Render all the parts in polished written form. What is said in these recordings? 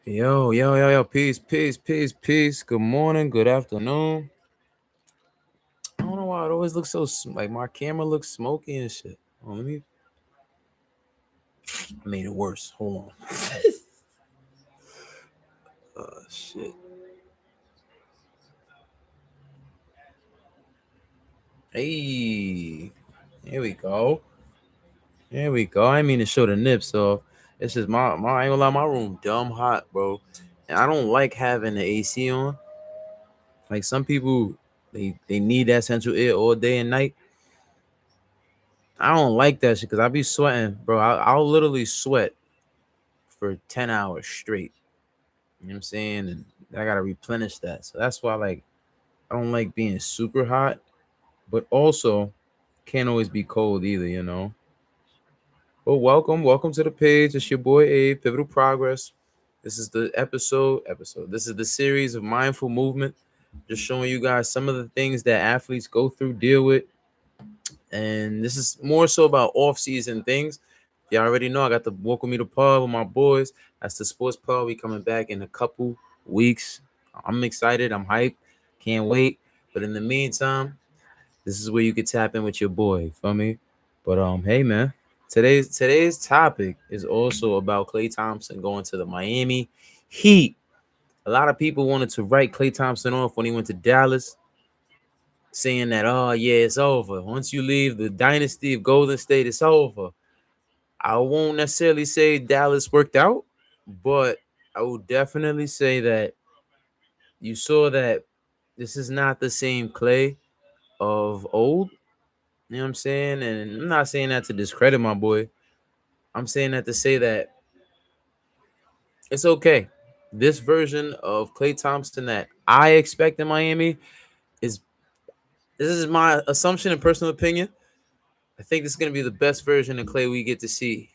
Yo. Peace. Good morning, good afternoon. I don't know why it always looks so like my camera looks smoky and shit. Let me. I made it worse. Hold on. Shit. Hey, here we go. Here we go. I didn't mean to show the nips off. It's just my I ain't gonna lie, my room dumb hot, bro. And I don't like having the AC on. Like some people, they need that central air all day and night. I don't like that shit because I be sweating, bro. I'll literally sweat for 10 hours straight. You know what I'm saying? And I gotta replenish that. So that's why like I don't like being super hot, but also can't always be cold either. Well, welcome to the page. It's your boy Abe, Pivotal Progress. This is the episode. This is the series of mindful movement. Just showing you guys some of the things that athletes go through, deal with. And this is more so about off-season things. You already know I got the Walk With Me to Pub with my boys. That's the sports pub. We coming back in a couple weeks. I'm excited. I'm hyped. Can't wait. But in the meantime, this is where you can tap in with your boy. Feel me? But hey man, today's topic is also about Klay Thompson going to the Miami Heat. A lot of people wanted to write Klay Thompson off when he went to Dallas, saying that, oh yeah, it's over. Once you leave the dynasty of Golden State, it's over. I won't necessarily say Dallas worked out, but I will definitely say that you saw that this is not the same Klay of old. You know what I'm saying? And I'm not saying that to discredit my boy. I'm saying that to say that it's okay. This version of Klay Thompson that I expect in Miami is this is my assumption and personal opinion. I think this is gonna be the best version of Klay we get to see.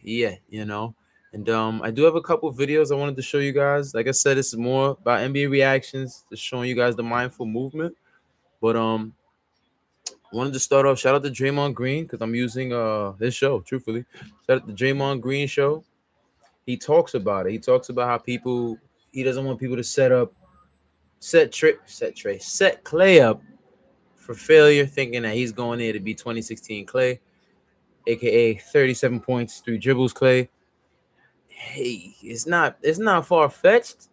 And I do have a couple videos I wanted to show you guys. Like I said, this is more about NBA reactions, just showing you guys the mindful movement. But wanted to start off. Shout out to Draymond Green because I'm using his show. Truthfully, shout out to Draymond Green show. He talks about it. He talks about how he doesn't want people to set Klay up for failure, thinking that he's going there to be 2016 Klay, aka 37 points, 3 dribbles Klay. Hey, it's not far fetched,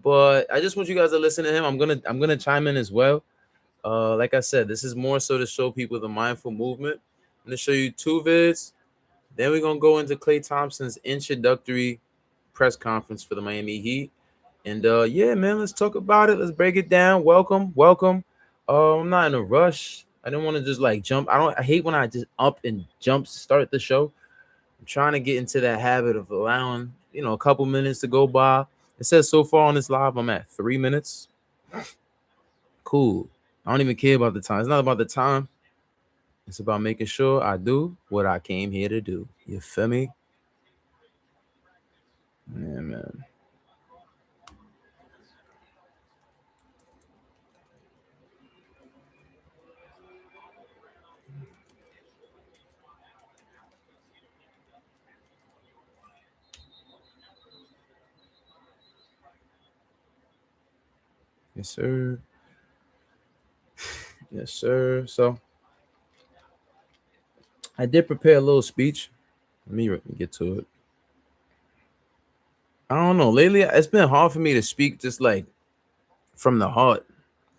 but I just want you guys to listen to him. I'm gonna chime in as well. Like I said, this is more so to show people the mindful movement. I'm gonna show you 2 vids. Then we're gonna go into Klay Thompson's introductory press conference for the Miami Heat. And yeah, man, let's talk about it. Let's break it down. Welcome. I'm not in a rush. I don't want to just like jump. I hate when I just up and jump start the show. I'm trying to get into that habit of allowing, a couple minutes to go by. It says so far on this live, I'm at 3 minutes. Cool. I don't even care about the time. It's not about the time. It's about making sure I do what I came here to do. You feel me? Yeah, man. Yes, sir. Yes, sir. So I did prepare a little speech. Let me get to it. I don't know. Lately, it's been hard for me to speak just like from the heart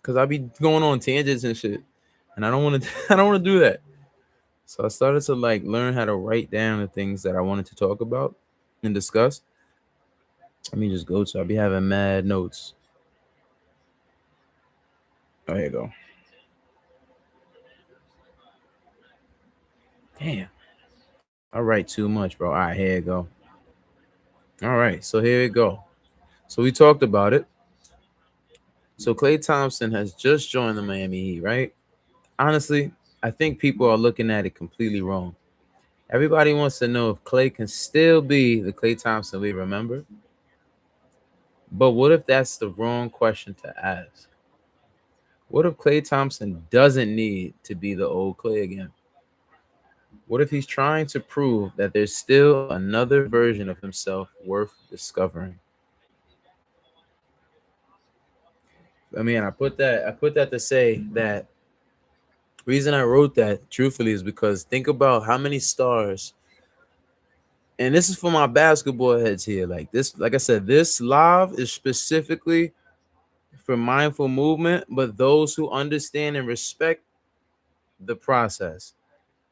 because I be going on tangents and shit, and I don't want to. I don't want to do that. So I started to like learn how to write down the things that I wanted to talk about and discuss. Let me just go to. I'll be having mad notes. Oh, here you go. Damn, I write too much, bro. All right, here you go. All right, so here we go. So we talked about it. So Klay Thompson has just joined the Miami Heat, right? Honestly, I think people are looking at it completely wrong. Everybody wants to know if Klay can still be the Klay Thompson we remember. But what if that's the wrong question to ask? What if Klay Thompson doesn't need to be the old Klay again? What if he's trying to prove that there's still another version of himself worth discovering? I mean, I put that to say that reason I wrote that truthfully is because think about how many stars, and this is for my basketball heads here. Like this, like I said, this live is specifically for mindful movement, but those who understand and respect the process.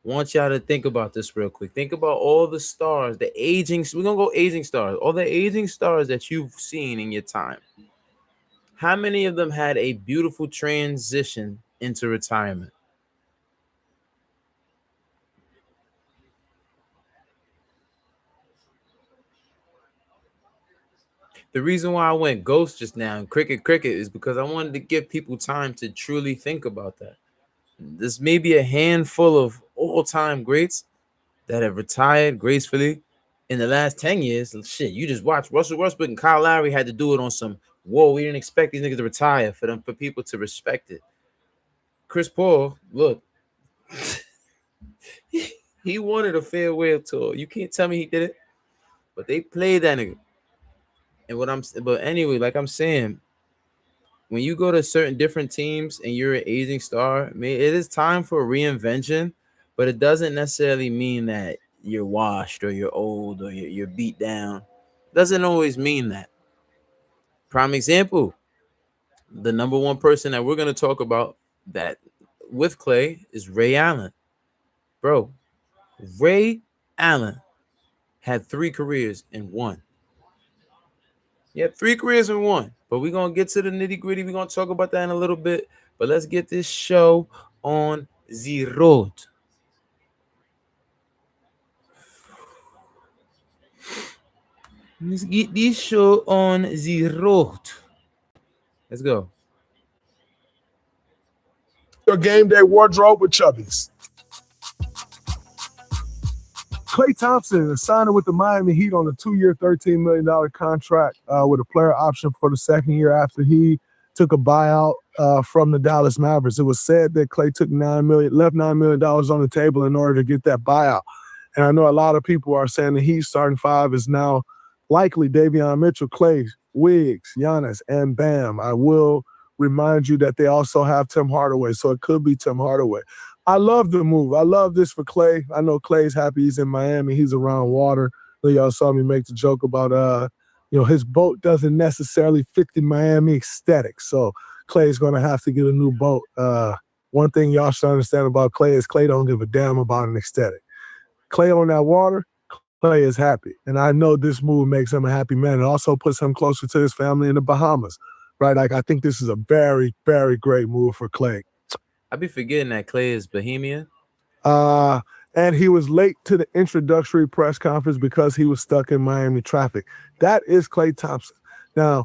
Want y'all to think about this real quick. Think about all the stars, the aging. We're gonna go aging stars. All the aging stars that you've seen in your time. How many of them had a beautiful transition into retirement? The reason why I went ghost just now and cricket is because I wanted to give people time to truly think about that. There's maybe a handful of all-time greats that have retired gracefully in the last 10 years. Shit, you just watch Russell Westbrook and Kyle Lowry had to do it on some, whoa, we didn't expect these niggas to retire for people to respect it. Chris Paul, look, he wanted a farewell tour. You can't tell me he did it, but they played that nigga. And but anyway, like I'm saying, when you go to certain different teams and you're an aging star, I mean, it is time for reinvention, but it doesn't necessarily mean that you're washed or you're old or you're beat down. Doesn't always mean that. Prime example, the number one person that we're going to talk about that with Klay is Ray Allen. Bro, Ray Allen had 3 careers in one. He had 3 careers in one. But we're going to get to the nitty gritty. We're going to talk about that in a little bit. But let's get this show on the road. Let's get this show on the road. Let's go. Your game day wardrobe with Chubbies. Klay Thompson is signing with the Miami Heat on a 2-year, $13 million contract with a player option for the second year after he took a buyout from the Dallas Mavericks. It was said that Klay took left $9 million on the table in order to get that buyout. And I know a lot of people are saying the Heat starting five is now likely Davion Mitchell, Klay, Wiggs, Giannis, and Bam. I will remind you that they also have Tim Hardaway, so it could be Tim Hardaway. I love the move. I love this for Klay. I know Klay's happy he's in Miami. He's around water. Y'all saw me make the joke about, his boat doesn't necessarily fit the Miami aesthetic. So Klay's going to have to get a new boat. One thing y'all should understand about Klay is Klay don't give a damn about an aesthetic. Klay on that water, Klay is happy. And I know this move makes him a happy man. It also puts him closer to his family in the Bahamas, right? Like, I think this is a very, very great move for Klay. I be forgetting that Klay is Bohemian. And he was late to the introductory press conference because he was stuck in Miami traffic. That is Klay Thompson. Now,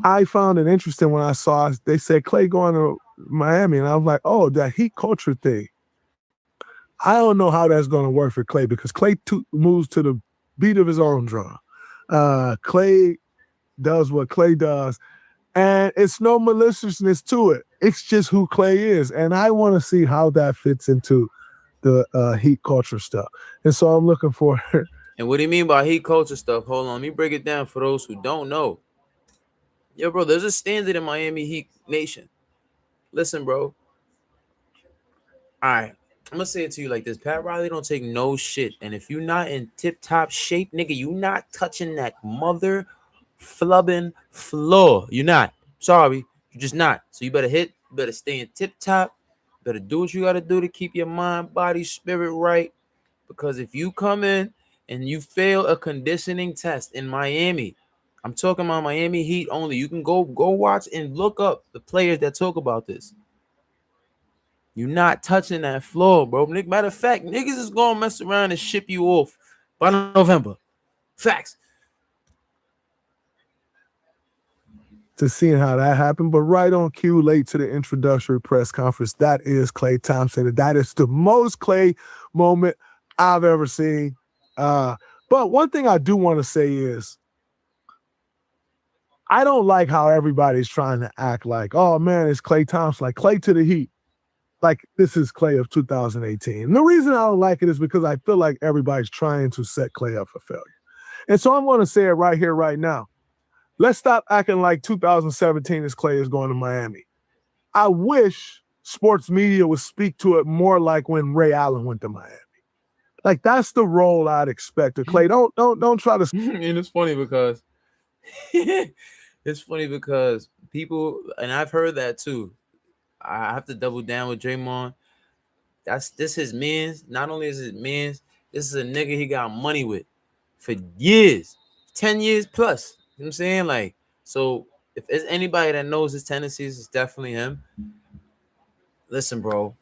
I found it interesting when I saw they said Klay going to Miami, and I was like, oh, that Heat culture thing. I don't know how that's going to work for Klay because Klay moves to the beat of his own drum. Klay does what Klay does. And it's no maliciousness to it. It's just who Klay is. And I want to see how that fits into the Heat culture stuff. And so I'm looking for it. And what do you mean by Heat culture stuff? Hold on. Let me break it down for those who don't know. Yo, bro, there's a standard in Miami Heat Nation. Listen, bro. All right. I'm going to say it to you like this. Pat Riley don't take no shit. And if you're not in tip-top shape, nigga, you not touching that mother flubbing floor. You're not. Sorry. You're just not. So you better stay in tip-top. Better do what you got to do to keep your mind, body, spirit right. Because if you come in and you fail a conditioning test in Miami, I'm talking about Miami Heat only. You can go watch and look up the players that talk about this. You're not touching that floor, bro. Matter of fact, niggas is going to mess around and ship you off by November. Facts. To seeing how that happened, but right on cue, late to the introductory press conference, that is Klay Thompson. And that is the most Klay moment I've ever seen. But one thing I do want to say is I don't like how everybody's trying to act like, oh, man, it's Klay Thompson, like Klay to the Heat. Like, this is Klay of 2018. And the reason I don't like it is because I feel like everybody's trying to set Klay up for failure. And so I'm going to say it right here, right now. Let's stop acting like 2017 is Klay is going to Miami. I wish sports media would speak to it more like when Ray Allen went to Miami. Like that's the role I'd expect of Klay. Don't try to. And it's funny because it's funny because people, and I've heard that too. I have to double down with Draymond. This his man's. Not only is his man's, this is a nigga he got money with for years, 10 years plus. You know what I'm saying? Like, so if there's anybody that knows his tendencies, it's definitely him. Listen, bro,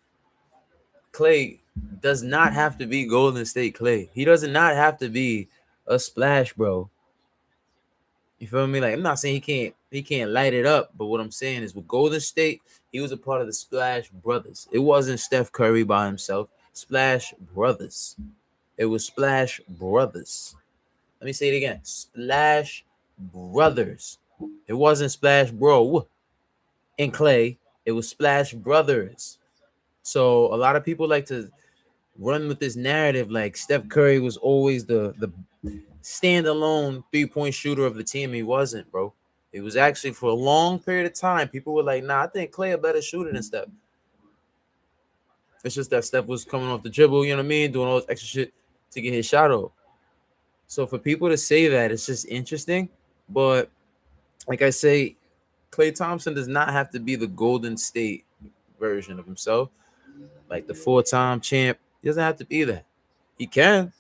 Klay does not have to be Golden State Klay. He does not have to be a splash, bro. You feel me? Like, I'm not saying he can't light it up, but what I'm saying is with Golden State, he was a part of the Splash Brothers. It wasn't Steph Curry by himself. Splash Brothers. It was Splash Brothers. Let me say it again. Splash Brothers. It wasn't Splash Bro and Klay. It was Splash Brothers. So a lot of people like to run with this narrative like Steph Curry was always the standalone 3-point shooter of the team. He wasn't, bro. It was actually for a long period of time. People were like, nah, I think Klay a better shooter than Steph. It's just that Steph was coming off the dribble, you know what I mean? Doing all this extra shit to get his shot off. So for people to say that, it's just interesting. But like I say, Klay Thompson does not have to be the Golden State version of himself. Like the 4-time champ. He doesn't have to be that. He can.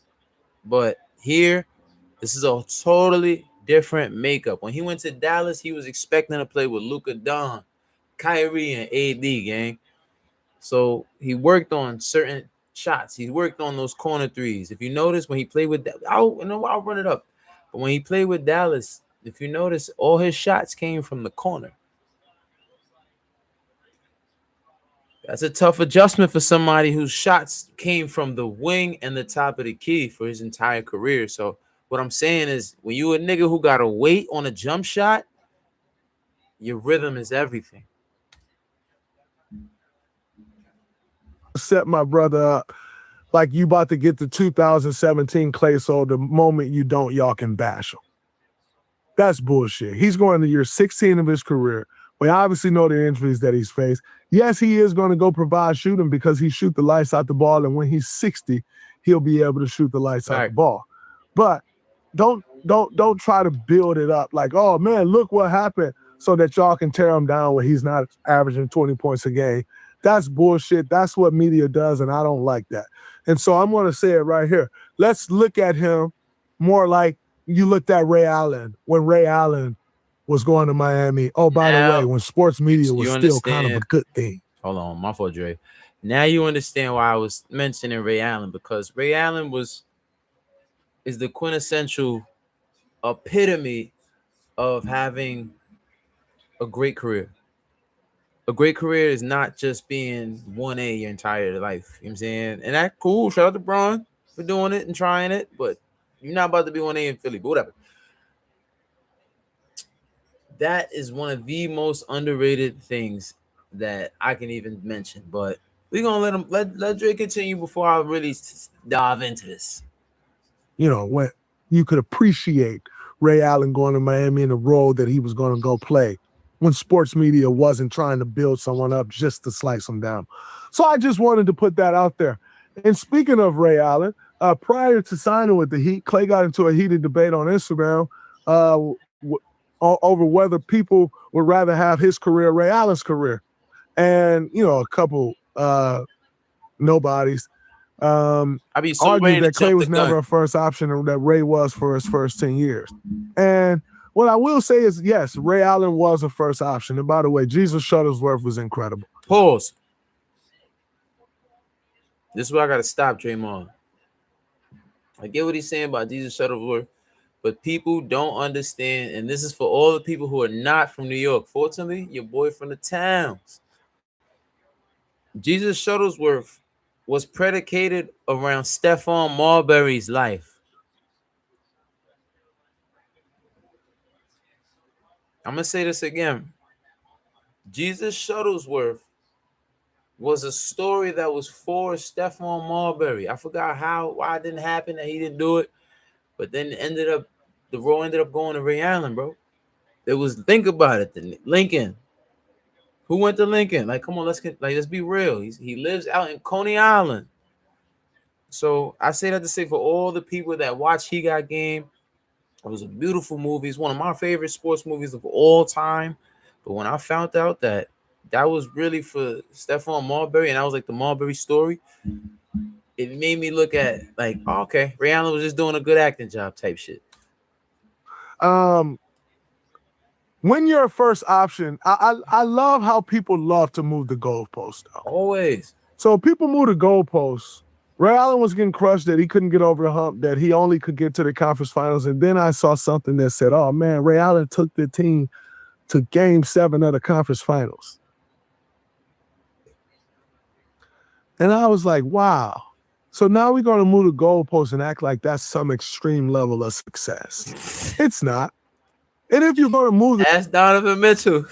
But here, this is a totally different makeup. When he went to Dallas, he was expecting to play with Luka Don, Kyrie, and AD, gang. So he worked on certain shots. He worked on those corner threes. If you notice, when he played with I'll run it up. But when he played with Dallas, if you notice, all his shots came from the corner. That's a tough adjustment for somebody whose shots came from the wing and the top of the key for his entire career. So what I'm saying is, when you a nigga who got to wait on a jump shot, your rhythm is everything. Set my brother up like you about to get the 2017 Klay, so the moment you don't, y'all can bash him. That's bullshit. He's going to year 16 of his career. We obviously know the injuries that he's faced. Yes, he is going to go provide shooting because he shoot the lights out the ball, and when he's 60, he'll be able to shoot the lights out the ball. But don't try to build it up like, oh man, look what happened, so that y'all can tear him down when he's not averaging 20 points a game. That's bullshit. That's what media does, and I don't like that. And so I'm going to say it right here. Let's look at him more like you looked at Ray Allen when Ray Allen was going to Miami. Oh, by the way, when sports media was still kind of a good thing. Hold on, my fault, Dre. Now you understand why I was mentioning Ray Allen, because Ray Allen is the quintessential epitome of having a great career. A great career is not just being 1A your entire life. You know what I'm saying? And that's cool. Shout out to Bron for doing it and trying it, but you're not about to be 1A in Philly, but whatever. That is one of the most underrated things that I can even mention. But we're gonna let Dre continue before I really dive into this. You know, when you could appreciate Ray Allen going to Miami in the role that he was going to go play, when sports media wasn't trying to build someone up just to slice them down. So I just wanted to put that out there. And speaking of Ray Allen, prior to signing with the Heat, Klay got into a heated debate on Instagram over whether people would rather have his career, Ray Allen's career. And, you know, a couple nobodies argued that Klay was never a first option and that Ray was for his first 10 years. And what I will say is, yes, Ray Allen was a first option. And by the way, Jesus Shuttlesworth was incredible. Pause. This is where I got to stop, Draymond. I get what he's saying about Jesus Shuttlesworth, but people don't understand, and this is for all the people who are not from New York. Fortunately, your boy from the towns. Jesus Shuttlesworth was predicated around Stephon Marbury's life. I'm going to say this again. Jesus Shuttlesworth was a story that was for Stephon Marbury. I forgot why it didn't happen, that he didn't do it. But then the role ended up going to Ray Allen, bro. It was, think about it, Lincoln. Who went to Lincoln? Like, come on, let's be real. He lives out in Coney Island. So I say that to say for all the people that watch He Got Game, it was a beautiful movie. It's one of my favorite sports movies of all time. But when I found out that that was really for Stephon Marbury, and that was like the Marbury story, it made me look at like, oh, okay, Ray Allen was just doing a good acting job type shit. When you're a first option, I love how people love to move the goalpost. Always. So people move the goalposts. Ray Allen was getting crushed that he couldn't get over the hump, that he only could get to the conference finals. And then I saw something that said, oh, man, Ray Allen took the team to Game 7 of the conference finals. And I was like, wow. So now we're going to move the goalposts and act like that's some extreme level of success. It's not. And if you're going to move Ask Donovan Mitchell.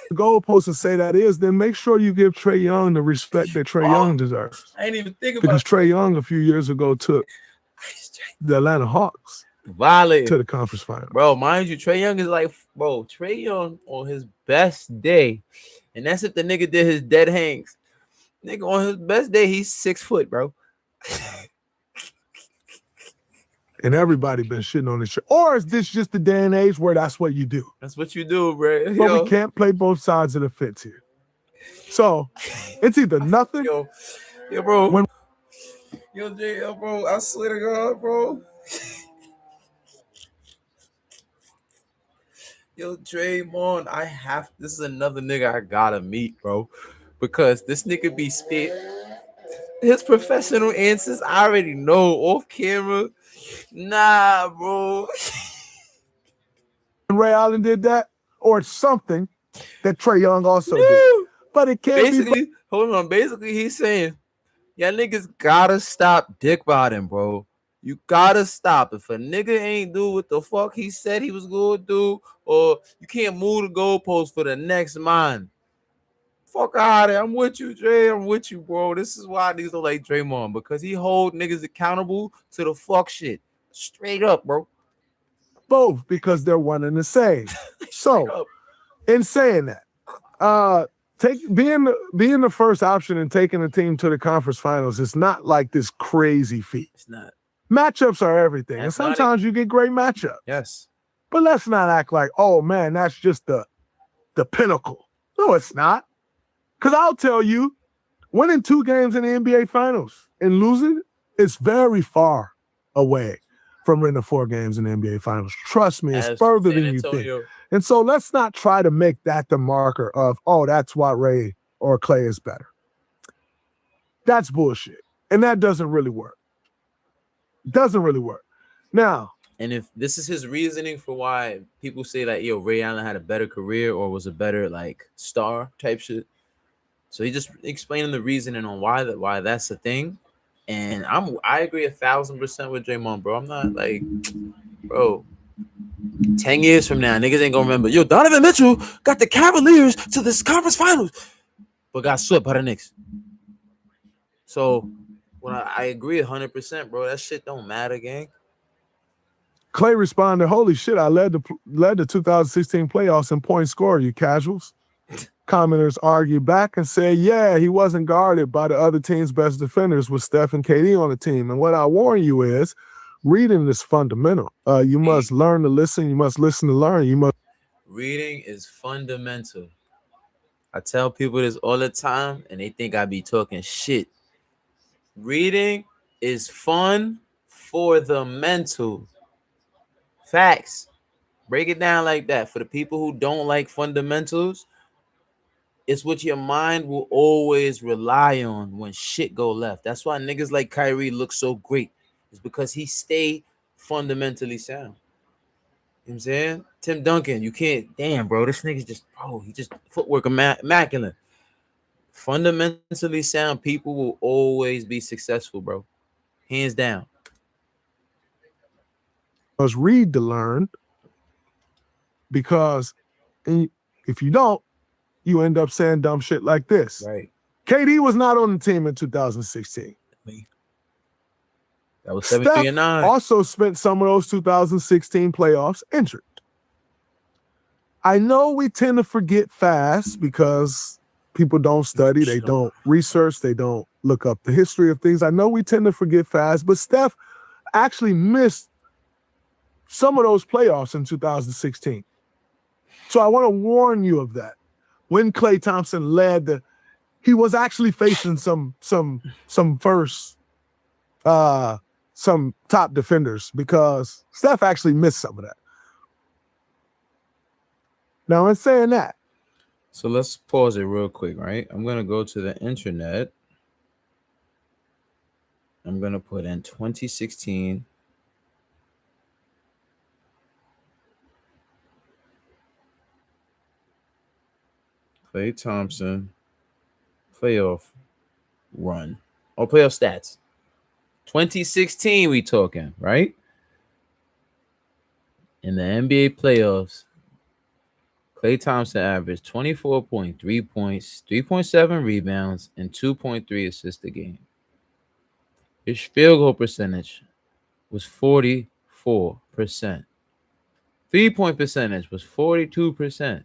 the goalposts and say that is, then make sure you give Trae Young the respect that Trae Young deserves. I didn't even think about Because Trae Young a few years ago took the Atlanta Hawks violent to the conference final. Bro, mind you, Trae Young is like, bro, Trae Young on his best day, and that's if the nigga did his dead hangs. Nigga on his best day, he's 6 foot, bro. And everybody been shitting on this shit. Or is this just the day and age where that's what you do? That's what you do, bro. But we can't play both sides of the fence here. So it's either nothing. Yo, bro. Yo, bro, I swear to God, bro. Yo, Draymond, this is another nigga I gotta meet, bro. Because this nigga be spit. His professional answers, I already know off camera. Nah, bro. Ray Allen did that, or it's something that Trae Young also did. But it can't basically, hold on. Basically, he's saying, y'all niggas gotta stop dick riding, bro. You gotta stop. If a nigga ain't do what the fuck he said he was gonna do, or you can't move the goalpost for the next man. Fuck out of here. I'm with you, Dre. I'm with you, bro. This is why niggas don't like Draymond, because he hold niggas accountable to the fuck shit. Straight up, bro. Both, because they're one and the same. So, in saying that, being the first option and taking the team to the conference finals is not like this crazy feat. It's not. Matchups are everything. And sometimes you get great matchups. Yes. But let's not act like, oh man, that's just the pinnacle. No, it's not. Because I'll tell you, winning 2 games in the NBA Finals and losing is very far away from winning 4 games in the NBA Finals. Trust me, it's further than you think. And so let's not try to make that the marker of, oh, that's why Ray or Klay is better. That's bullshit. And that doesn't really work. Doesn't really work. Now, and if this is his reasoning for why people say that, yo, Ray Allen had a better career or was a better like star type shit. So he just explaining the reasoning on why that's the thing. And I agree 1,000% with Draymond, bro. I'm not like, bro, 10 years from now, niggas ain't gonna remember, yo, Donovan Mitchell got the Cavaliers to this conference finals, but got swept by the Knicks. So when I agree 100%, bro, that shit don't matter, gang. Klay responded, holy shit, I led the 2016 playoffs in point score, you casuals. Commenters argued back and said, yeah, he wasn't guarded by the other team's best defenders with Steph and KD on the team. And what I warn you is, reading is fundamental. You must learn to listen. You must listen to learn. Reading is fundamental. I tell people this all the time, and they think I be talking shit. Reading is fun for the mental. Facts. Break it down like that. For the people who don't like fundamentals, it's what your mind will always rely on when shit go left. That's why niggas like Kyrie look so great. It's because he stay fundamentally sound. You know what I'm saying? Tim Duncan, you can't, damn, bro, this nigga's just, bro, he just footwork immaculate. Fundamentally sound people will always be successful, bro. Hands down. Must read to learn, because if you don't, you end up saying dumb shit like this. Right. KD was not on the team in 2016. That was 73 and 9. Also spent some of those 2016 playoffs injured. I know we tend to forget fast because People don't study, they don't research, they don't look up the history of things. I know we tend to forget fast, but Steph actually missed some of those playoffs in 2016. So I want to warn you of that. When Klay Thompson he was actually facing some top defenders because Steph actually missed some of that. Now, in saying that, So let's pause it real quick, right? I'm gonna go to the internet. I'm gonna put in 2016 Klay Thompson playoff run or playoff stats. 2016, we talking, right? In the NBA playoffs, Klay Thompson averaged 24.3 points, 3.7 rebounds, and 2.3 assists a game. His field goal percentage was 44%. 3-point percentage was 42%.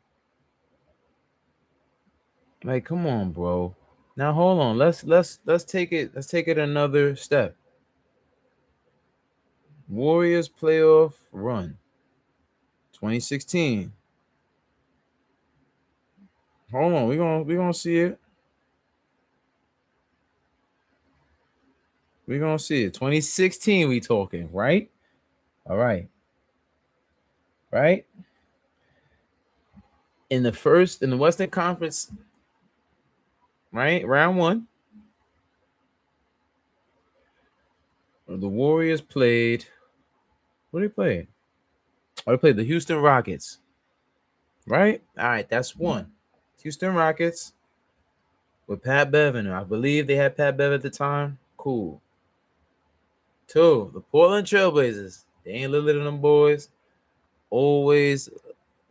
Like, come on, bro. Now hold on. Let's take it another step. Warriors playoff run. 2016. Hold on, we gonna see it. We're gonna see it. 2016, we talking, right? All right. Right? In the Western Conference, right? Round one. The Warriors played. What did they play? Oh, they played the Houston Rockets. Right? All right, that's one. Houston Rockets with Pat Bevan. I believe they had Pat Bevan at the time. Cool. Two, the Portland Trailblazers. They ain't little than them boys. Always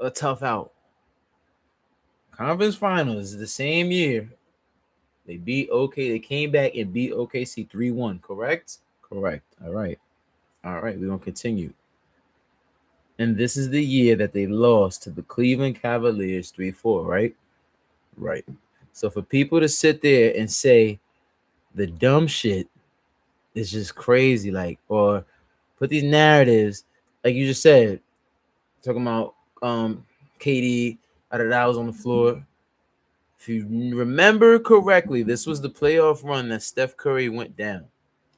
a tough out. Conference Finals the same year. They beat OK. They came back and beat OKC 3-1, correct? Correct. All right. All right, we're going to continue. And this is the year that they lost to the Cleveland Cavaliers 3-4, right? Right. So for people to sit there and say the dumb shit is just crazy, like, or put these narratives, like you just said, talking about KD out of that was on the floor. If you remember correctly, this was the playoff run that Steph Curry went down.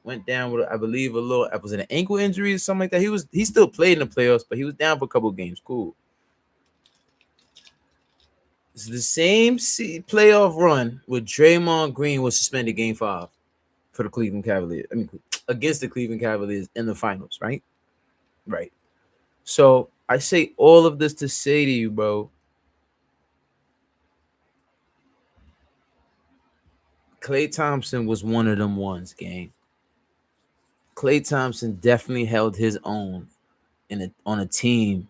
Went down with, I believe, was it an ankle injury or something like that? He still played in the playoffs, but he was down for a couple of games. Cool. It's the same playoff run where Draymond Green was suspended game 5 for the Cleveland Cavaliers. I mean, against the Cleveland Cavaliers in the finals, right? Right. So I say all of this to say to you, bro. Klay Thompson was one of them ones, gang. Klay Thompson definitely held his own on a team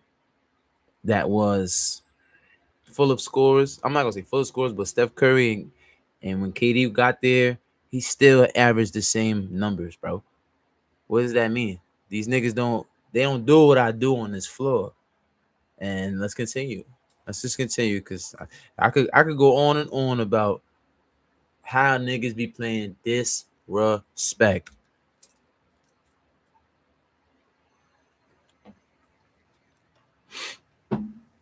that was full of scorers. I'm not gonna say full of scorers, but Steph Curry and when KD got there, he still averaged the same numbers, bro. What does that mean? These niggas don't do what I do on this floor. And let's continue. Let's just continue because I could go on and on about how niggas be playing disrespect.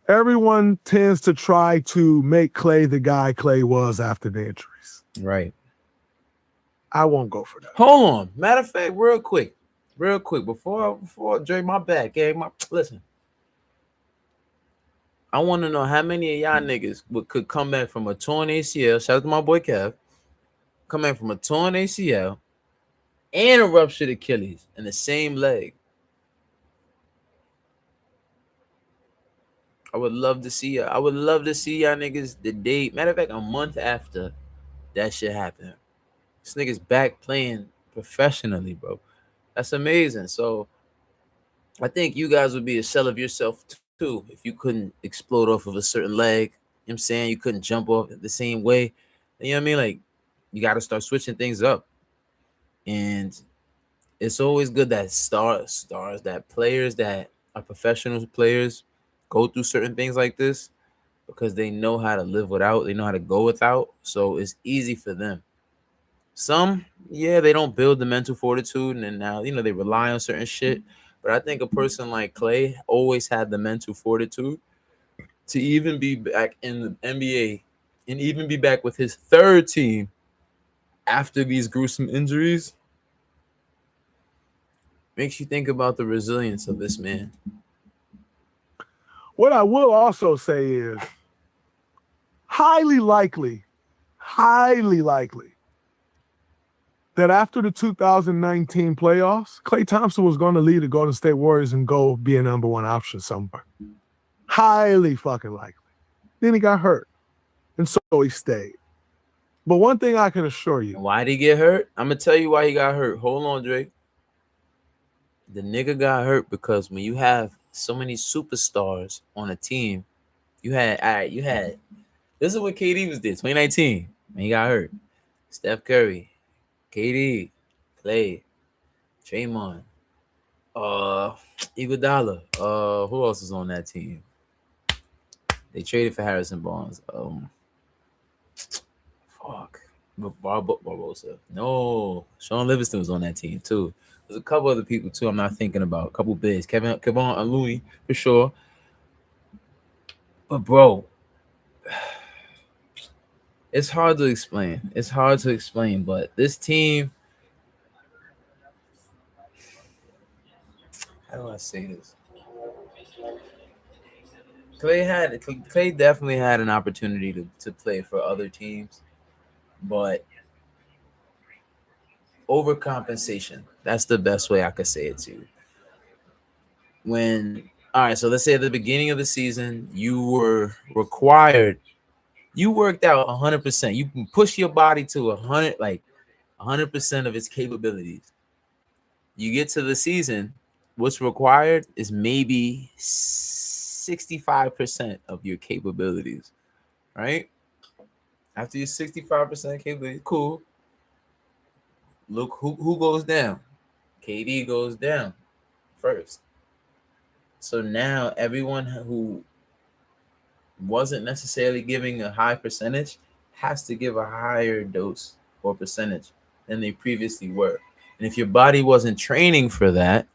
everyone tends to try to make Klay the guy Klay was after the injuries. Right. I won't go for that. Hold on. Matter of fact, real quick, before Dre, my bad, gang. Listen. I want to know how many of y'all niggas could come back from a torn ACL. Shout out to my boy Kev. Come back from a torn ACL and a ruptured Achilles in the same leg. I would love to see y'all. I would love to see y'all niggas the day. Matter of fact, a month after that shit happened. This nigga's back playing professionally, bro. That's amazing. So I think you guys would be a shell of yourself too if you couldn't explode off of a certain leg. You know what I'm saying? You couldn't jump off the same way. You know what I mean? Like, you got to start switching things up. And it's always good that that players that are professional players go through certain things like this because they know how to live without, they know how to go without, so it's easy for them. Some, yeah, they don't build the mental fortitude, and then now they rely on certain shit. But I think a person like Klay always had the mental fortitude to even be back in the NBA and even be back with his third team after these gruesome injuries. Makes you think about the resilience of this man. What I will also say is highly likely that after the 2019 playoffs, Klay Thompson was going to lead the Golden State Warriors and go be a number one option somewhere. Highly fucking likely. Then he got hurt, and so he stayed. But one thing I can assure you. Why did he get hurt? I'm going to tell you why he got hurt. Hold on, Drake. The nigga got hurt because when you have so many superstars on a team, you had this is what KD was did 2019 when he got hurt. Steph Curry, KD, Klay, Draymond, Iguodala. Who else is on that team? They traded for Harrison Barnes. Fuck. Barbosa. No, Sean Livingston was on that team too. There's a couple other people too I'm not thinking about. A couple bigs. Kevin and Louis for sure. But bro, it's hard to explain. But this team, how do I say this? Klay definitely had an opportunity to play for other teams, but overcompensation. That's the best way I could say it to you. All right, so let's say at the beginning of the season, you were required, you worked out 100%. You can push your body to 100% of its capabilities. You get to the season, what's required is maybe 65% of your capabilities, right? After your 65% capabilities, cool. Look who goes down. KD goes down first. So now everyone who wasn't necessarily giving a high percentage has to give a higher dose or percentage than they previously were. And if your body wasn't training for that,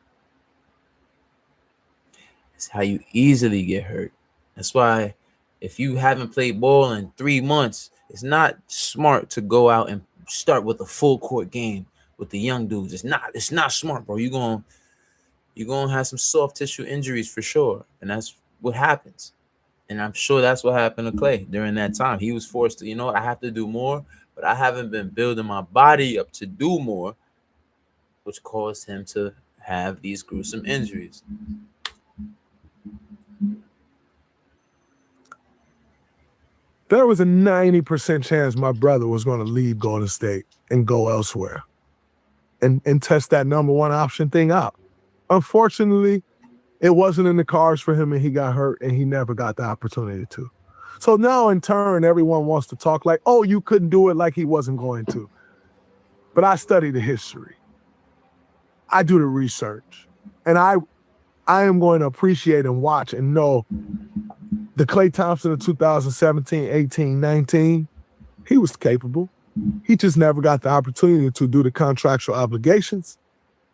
it's how you easily get hurt. That's why if you haven't played ball in 3 months, it's not smart to go out and start with a full court game with the young dudes. It's not smart, bro. You're gonna have some soft tissue injuries for sure. And that's what happens. And I'm sure that's what happened to Klay during that time. He was forced to, I have to do more, but I haven't been building my body up to do more, which caused him to have these gruesome injuries. There was a 90% chance my brother was going to leave Golden State and go elsewhere and test that number one option thing out. Unfortunately, it wasn't in the cards for him and he got hurt and he never got the opportunity to. So now in turn, everyone wants to talk like, oh, you couldn't do it, like he wasn't going to. But I study the history. I do the research. And I am going to appreciate and watch and know the Klay Thompson of 2017, 18, 19, he was capable. He just never got the opportunity to do the contractual obligations.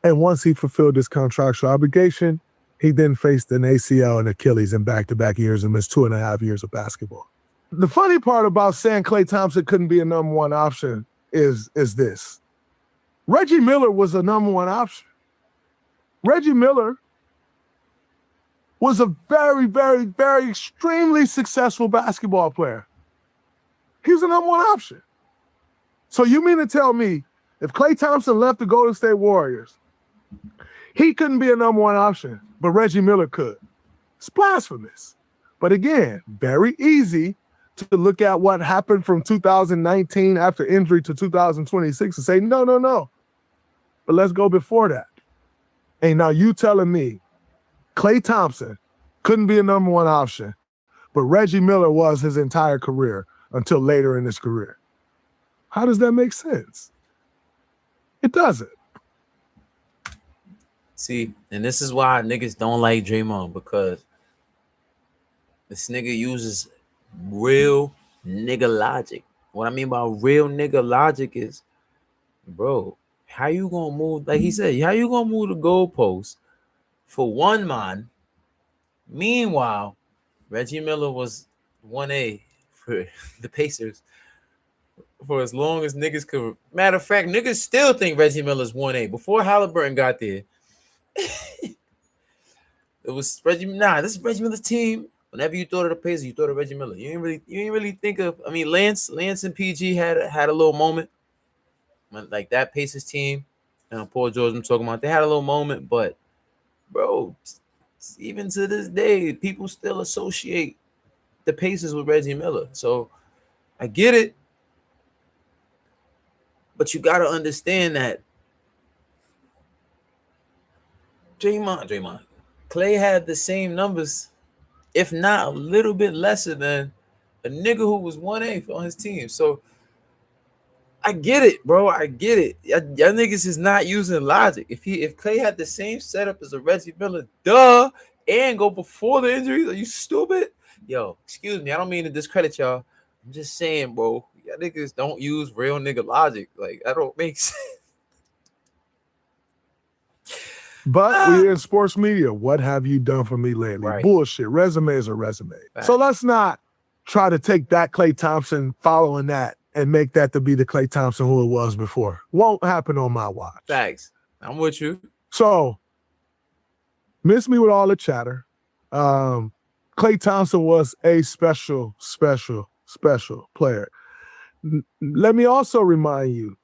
And once he fulfilled this contractual obligation, he then faced an ACL and Achilles in back-to-back years and missed 2.5 years of basketball. The funny part about saying Klay Thompson couldn't be a number one option is this. Reggie Miller was a number one option. Reggie Miller was a very, very, very extremely successful basketball player. He was the number one option. So you mean to tell me if Klay Thompson left the Golden State Warriors, he couldn't be a number one option, but Reggie Miller could? It's blasphemous. But again, very easy to look at what happened from 2019 after injury to 2026 and say, no. But let's go before that. And now you telling me Klay Thompson couldn't be a number one option, but Reggie Miller was his entire career until later in his career. How does that make sense? It doesn't. See, and this is why niggas don't like Draymond, because this nigga uses real nigga logic. What I mean by real nigga logic is, bro, how you gonna move? Like he said, how you gonna move the goalpost for one man? Meanwhile, Reggie Miller was 1A for the Pacers for as long as niggas could. Matter of fact, niggas still think Reggie Miller's 1A. Before Halliburton got there, it was Reggie. Nah, this is Reggie Miller's team. Whenever you thought of the Pacers, you thought of Reggie Miller. You ain't really think of. I mean, Lance and PG had a little moment, like that Pacers team. Paul George, I'm talking about. They had a little moment, but bro, even to this day, people still associate the Pacers with Reggie Miller. So I get it, but you gotta understand that Draymond, Klay had the same numbers, if not a little bit lesser than a nigga who was 1A on his team. So I get it, bro. I get it. Y'all niggas is not using logic. If Klay had the same setup as a Reggie Miller, duh, and go before the injuries, are you stupid? Yo, excuse me. I don't mean to discredit y'all. I'm just saying, bro. Y'all niggas don't use real nigga logic. Like, that don't make sense. But we in sports media. What have you done for me lately? Right. Bullshit. Resume is a resume. Right. So let's not try to take that Klay Thompson following that and make that to be the Klay Thompson who it was before. Won't happen on my watch. Facts. I'm with you. So, miss me with all the chatter. Klay Thompson was a special player. Let me also remind you,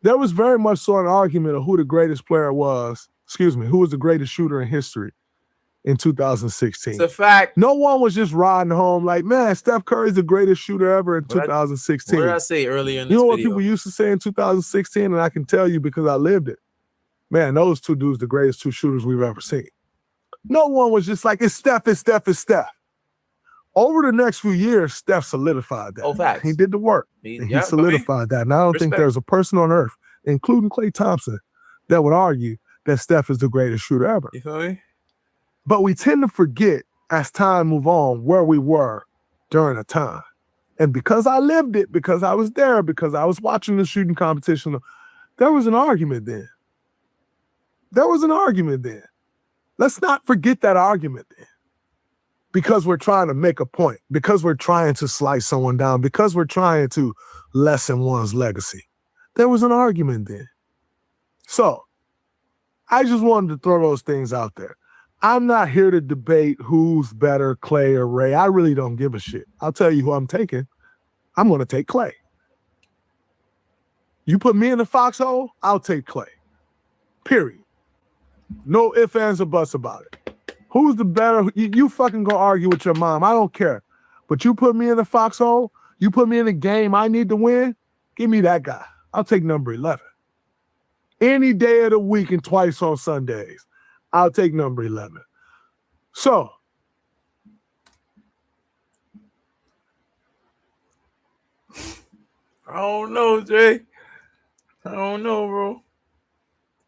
there was very much so an argument of who the greatest player was, who was the greatest shooter in history in 2016. It's a fact. No one was just riding home like, man, Steph Curry's the greatest shooter ever in 2016. What did I say earlier in this You know what video? people used to say in 2016, and I can tell you because I lived it. Man, those two dudes, the greatest two shooters we've ever seen. No one was just like, it's Steph. Over the next few years, Steph solidified that. Oh, facts. He did the work. He solidified that. And I don't think there's a person on earth, including Klay Thompson, that would argue that Steph is the greatest shooter ever. You feel me? But we tend to forget as time move on where we were during a time. And because I lived it, because I was there, because I was watching the shooting competition, there was an argument then. Let's not forget that argument then. Because we're trying to make a point, because we're trying to slice someone down, because we're trying to lessen one's legacy. There was an argument then. So, I just wanted to throw those things out there. I'm not here to debate who's better, Klay or Ray. I really don't give a shit. I'll tell you who I'm taking. I'm going to take Klay. You put me in the foxhole, I'll take Klay. Period. No ifs, ands, or buts about it. Who's the better? You fucking go argue with your mom. I don't care. But you put me in the foxhole, you put me in a game I need to win, give me that guy. I'll take number 11. Any day of the week and twice on Sundays, I'll take number 11. So, I don't know, Jay. I don't know, bro.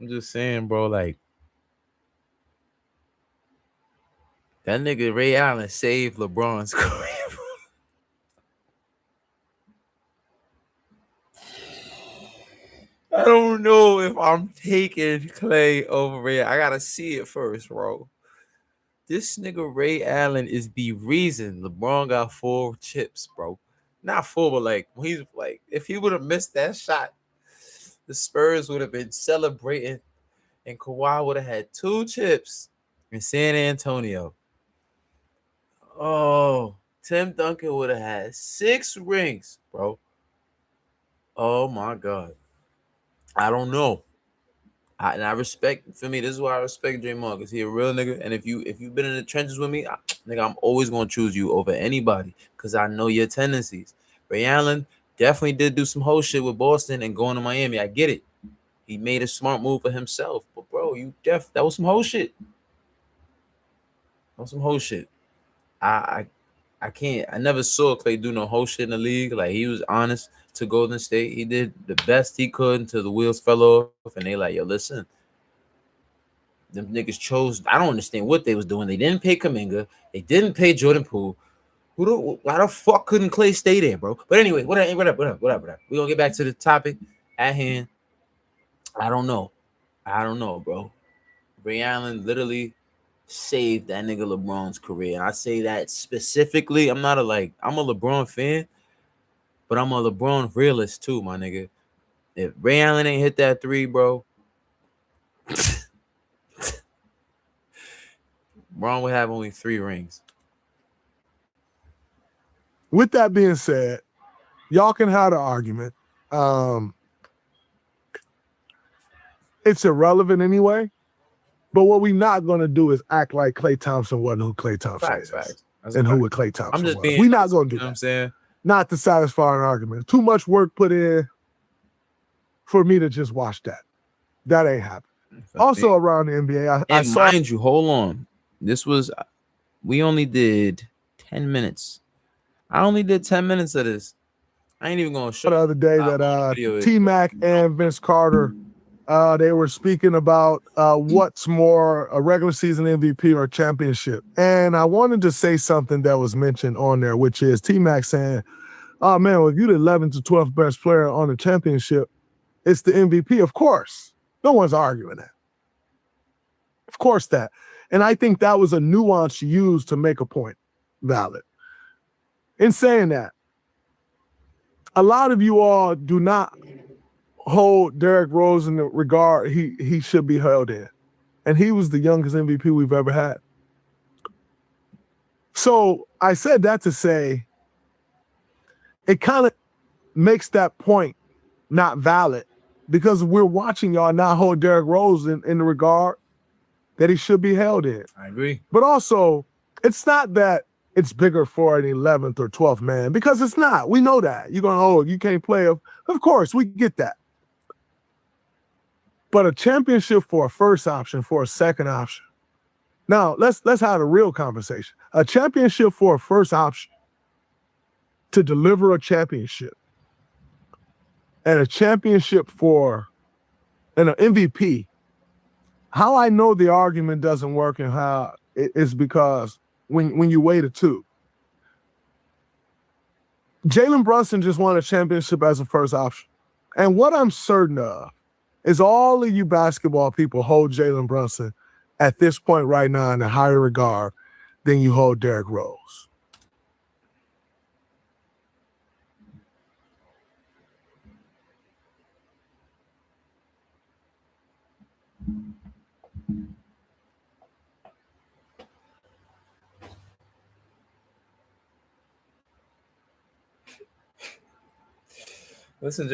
I'm just saying, bro, like, that nigga Ray Allen saved LeBron's career. I don't know if I'm taking Klay over Ray. I gotta see it first, bro. This nigga Ray Allen is the reason LeBron got 4 chips, bro. Not 4, but like he's like, if he would have missed that shot, the Spurs would have been celebrating, and Kawhi would have had 2 chips in San Antonio. Oh, Tim Duncan would have had 6 rings, bro. Oh my God. I don't know. I respect, for me, this is why I respect Draymond, because he a real nigga. And if you've been in the trenches with me, nigga, I'm always gonna choose you over anybody, because I know your tendencies. Ray Allen definitely did do some whole shit with Boston and going to Miami. I get it. He made a smart move for himself. But bro, that was some whole shit. That was some whole shit. I can't. I never saw Klay do no whole shit in the league. Like, he was honest to Golden State. He did the best he could until the wheels fell off, and they like, yo, listen. Them niggas chose. I don't understand what they was doing. They didn't pay Kuminga. They didn't pay Jordan Poole. Why the fuck couldn't Klay stay there, bro? But anyway, whatever. We gonna get back to the topic at hand. I don't know, bro. Ray Allen literally saved that nigga LeBron's career, and I say that specifically. I'm a LeBron fan, but I'm a LeBron realist too, my nigga. If Ray Allen ain't hit that three, bro, Bron would have only 3 rings. With that being said, y'all can have the argument. It's irrelevant anyway. But what we're not going to do is act like Klay Thompson wasn't who Klay Thompson is. And who would Klay Thompson was. We're not going to do that. You know what I'm saying? Not to satisfy an argument. Too much work put in for me to just watch that. That ain't happening. Also around the NBA, I saw... mind you, hold on. We only did 10 minutes. I only did 10 minutes of this. I ain't even going to show the other day that T-Mac and Vince Carter, they were speaking about what's more, a regular season MVP or a championship. And I wanted to say something that was mentioned on there, which is T-Mac saying, oh man, well, if you're the 11th to 12th best player on the championship, it's the MVP. Of course. No one's arguing that. Of course that. And I think that was a nuance used to make a point valid. In saying that, a lot of you all do not hold Derrick Rose in the regard he should be held in. And he was the youngest MVP we've ever had. So I said that to say it kind of makes that point not valid because we're watching y'all not hold Derrick Rose in the regard that he should be held in. I agree. But also, it's not that it's bigger for an 11th or 12th man, because it's not. We know that. You're going, you can't play. Of course, we get that. But a championship for a first option, for a second option. Now, let's have a real conversation. A championship for a first option to deliver a championship and a championship for an MVP. How I know the argument doesn't work and how it's because when you weigh the two. Jalen Brunson just won a championship as a first option. And what I'm certain of is all of you basketball people hold Jalen Brunson at this point right now in a higher regard than you hold Derrick Rose. Listen,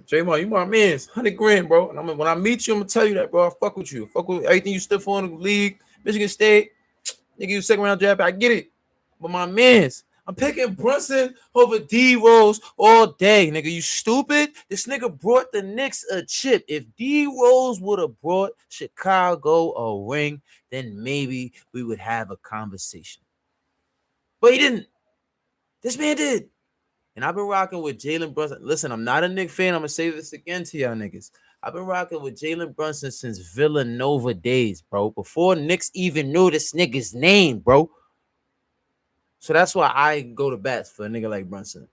J-Mo, you my man's $100,000, bro. And when I meet you, I'm gonna tell you that, bro. I fuck with you. Fuck with everything you stood for in the league. Michigan State, nigga, you second round draft. I get it. But my man's, I'm picking Brunson over D Rose all day, nigga. You stupid? This nigga brought the Knicks a chip. If D Rose would have brought Chicago a ring, then maybe we would have a conversation. But he didn't. This man did. And I've been rocking with Jalen Brunson. Listen, I'm not a Knicks fan. I'm going to say this again to y'all niggas. I've been rocking with Jalen Brunson since Villanova days, bro. Before Knicks even knew this nigga's name, bro. So that's why I go to bats for a nigga like Brunson.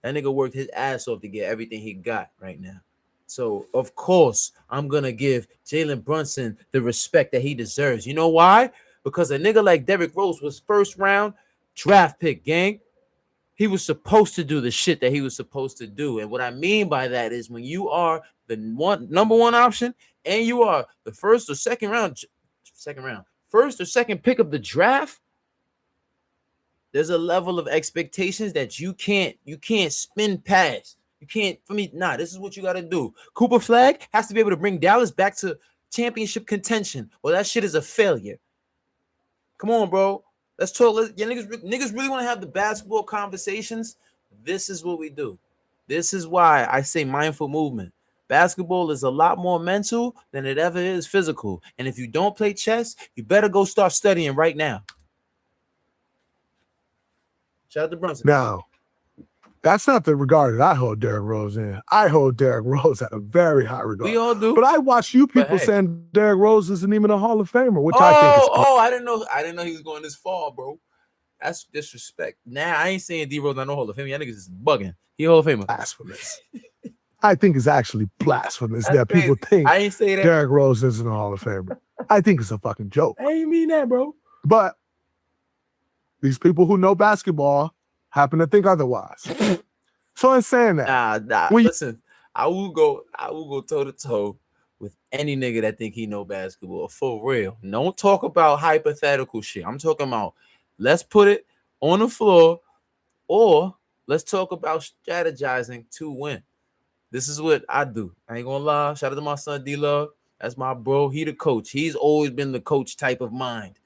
That nigga worked his ass off to get everything he got right now. So, of course, I'm going to give Jalen Brunson the respect that he deserves. You know why? Because a nigga like Derrick Rose was first round draft pick, gang. He was supposed to do the shit that he was supposed to do. And what I mean by that is when you are the number one option and you are the first or second pick of the draft, there's a level of expectations that you can't spin past. You can't, for me, this is what you got to do. Cooper Flag has to be able to bring Dallas back to championship contention. Well, that shit is a failure. Come on, bro. Let's talk. Niggas really want to have the basketball conversations. This is what we do. This is why I say mindful movement. Basketball is a lot more mental than it ever is physical. And if you don't play chess, you better go start studying right now. Shout out to Brunson. Now, that's not the regard that I hold Derrick Rose in. I hold Derrick Rose at a very high regard. We all do. But I watch you people saying Derrick Rose isn't even a Hall of Famer, which I think is I didn't know he was going this far, bro. That's disrespect. Nah, I ain't saying D Rose not no Hall of Fame. Y'all niggas is bugging. He a Hall of Famer. Blasphemous. I think it's actually blasphemous That's that crazy. people think I ain't say that. Derrick Rose isn't a Hall of Famer. I think it's a fucking joke. I ain't mean that, bro. But these people who know basketball happen to think otherwise. So in saying that, Nah. when you- Listen, I will go toe to toe with any nigga that think he know basketball for real. Don't talk about hypothetical shit. I'm talking about let's put it on the floor, or let's talk about strategizing to win. This is what I do. I ain't gonna lie. Shout out to my son D Love. That's my bro. He the coach. He's always been the coach type of mind.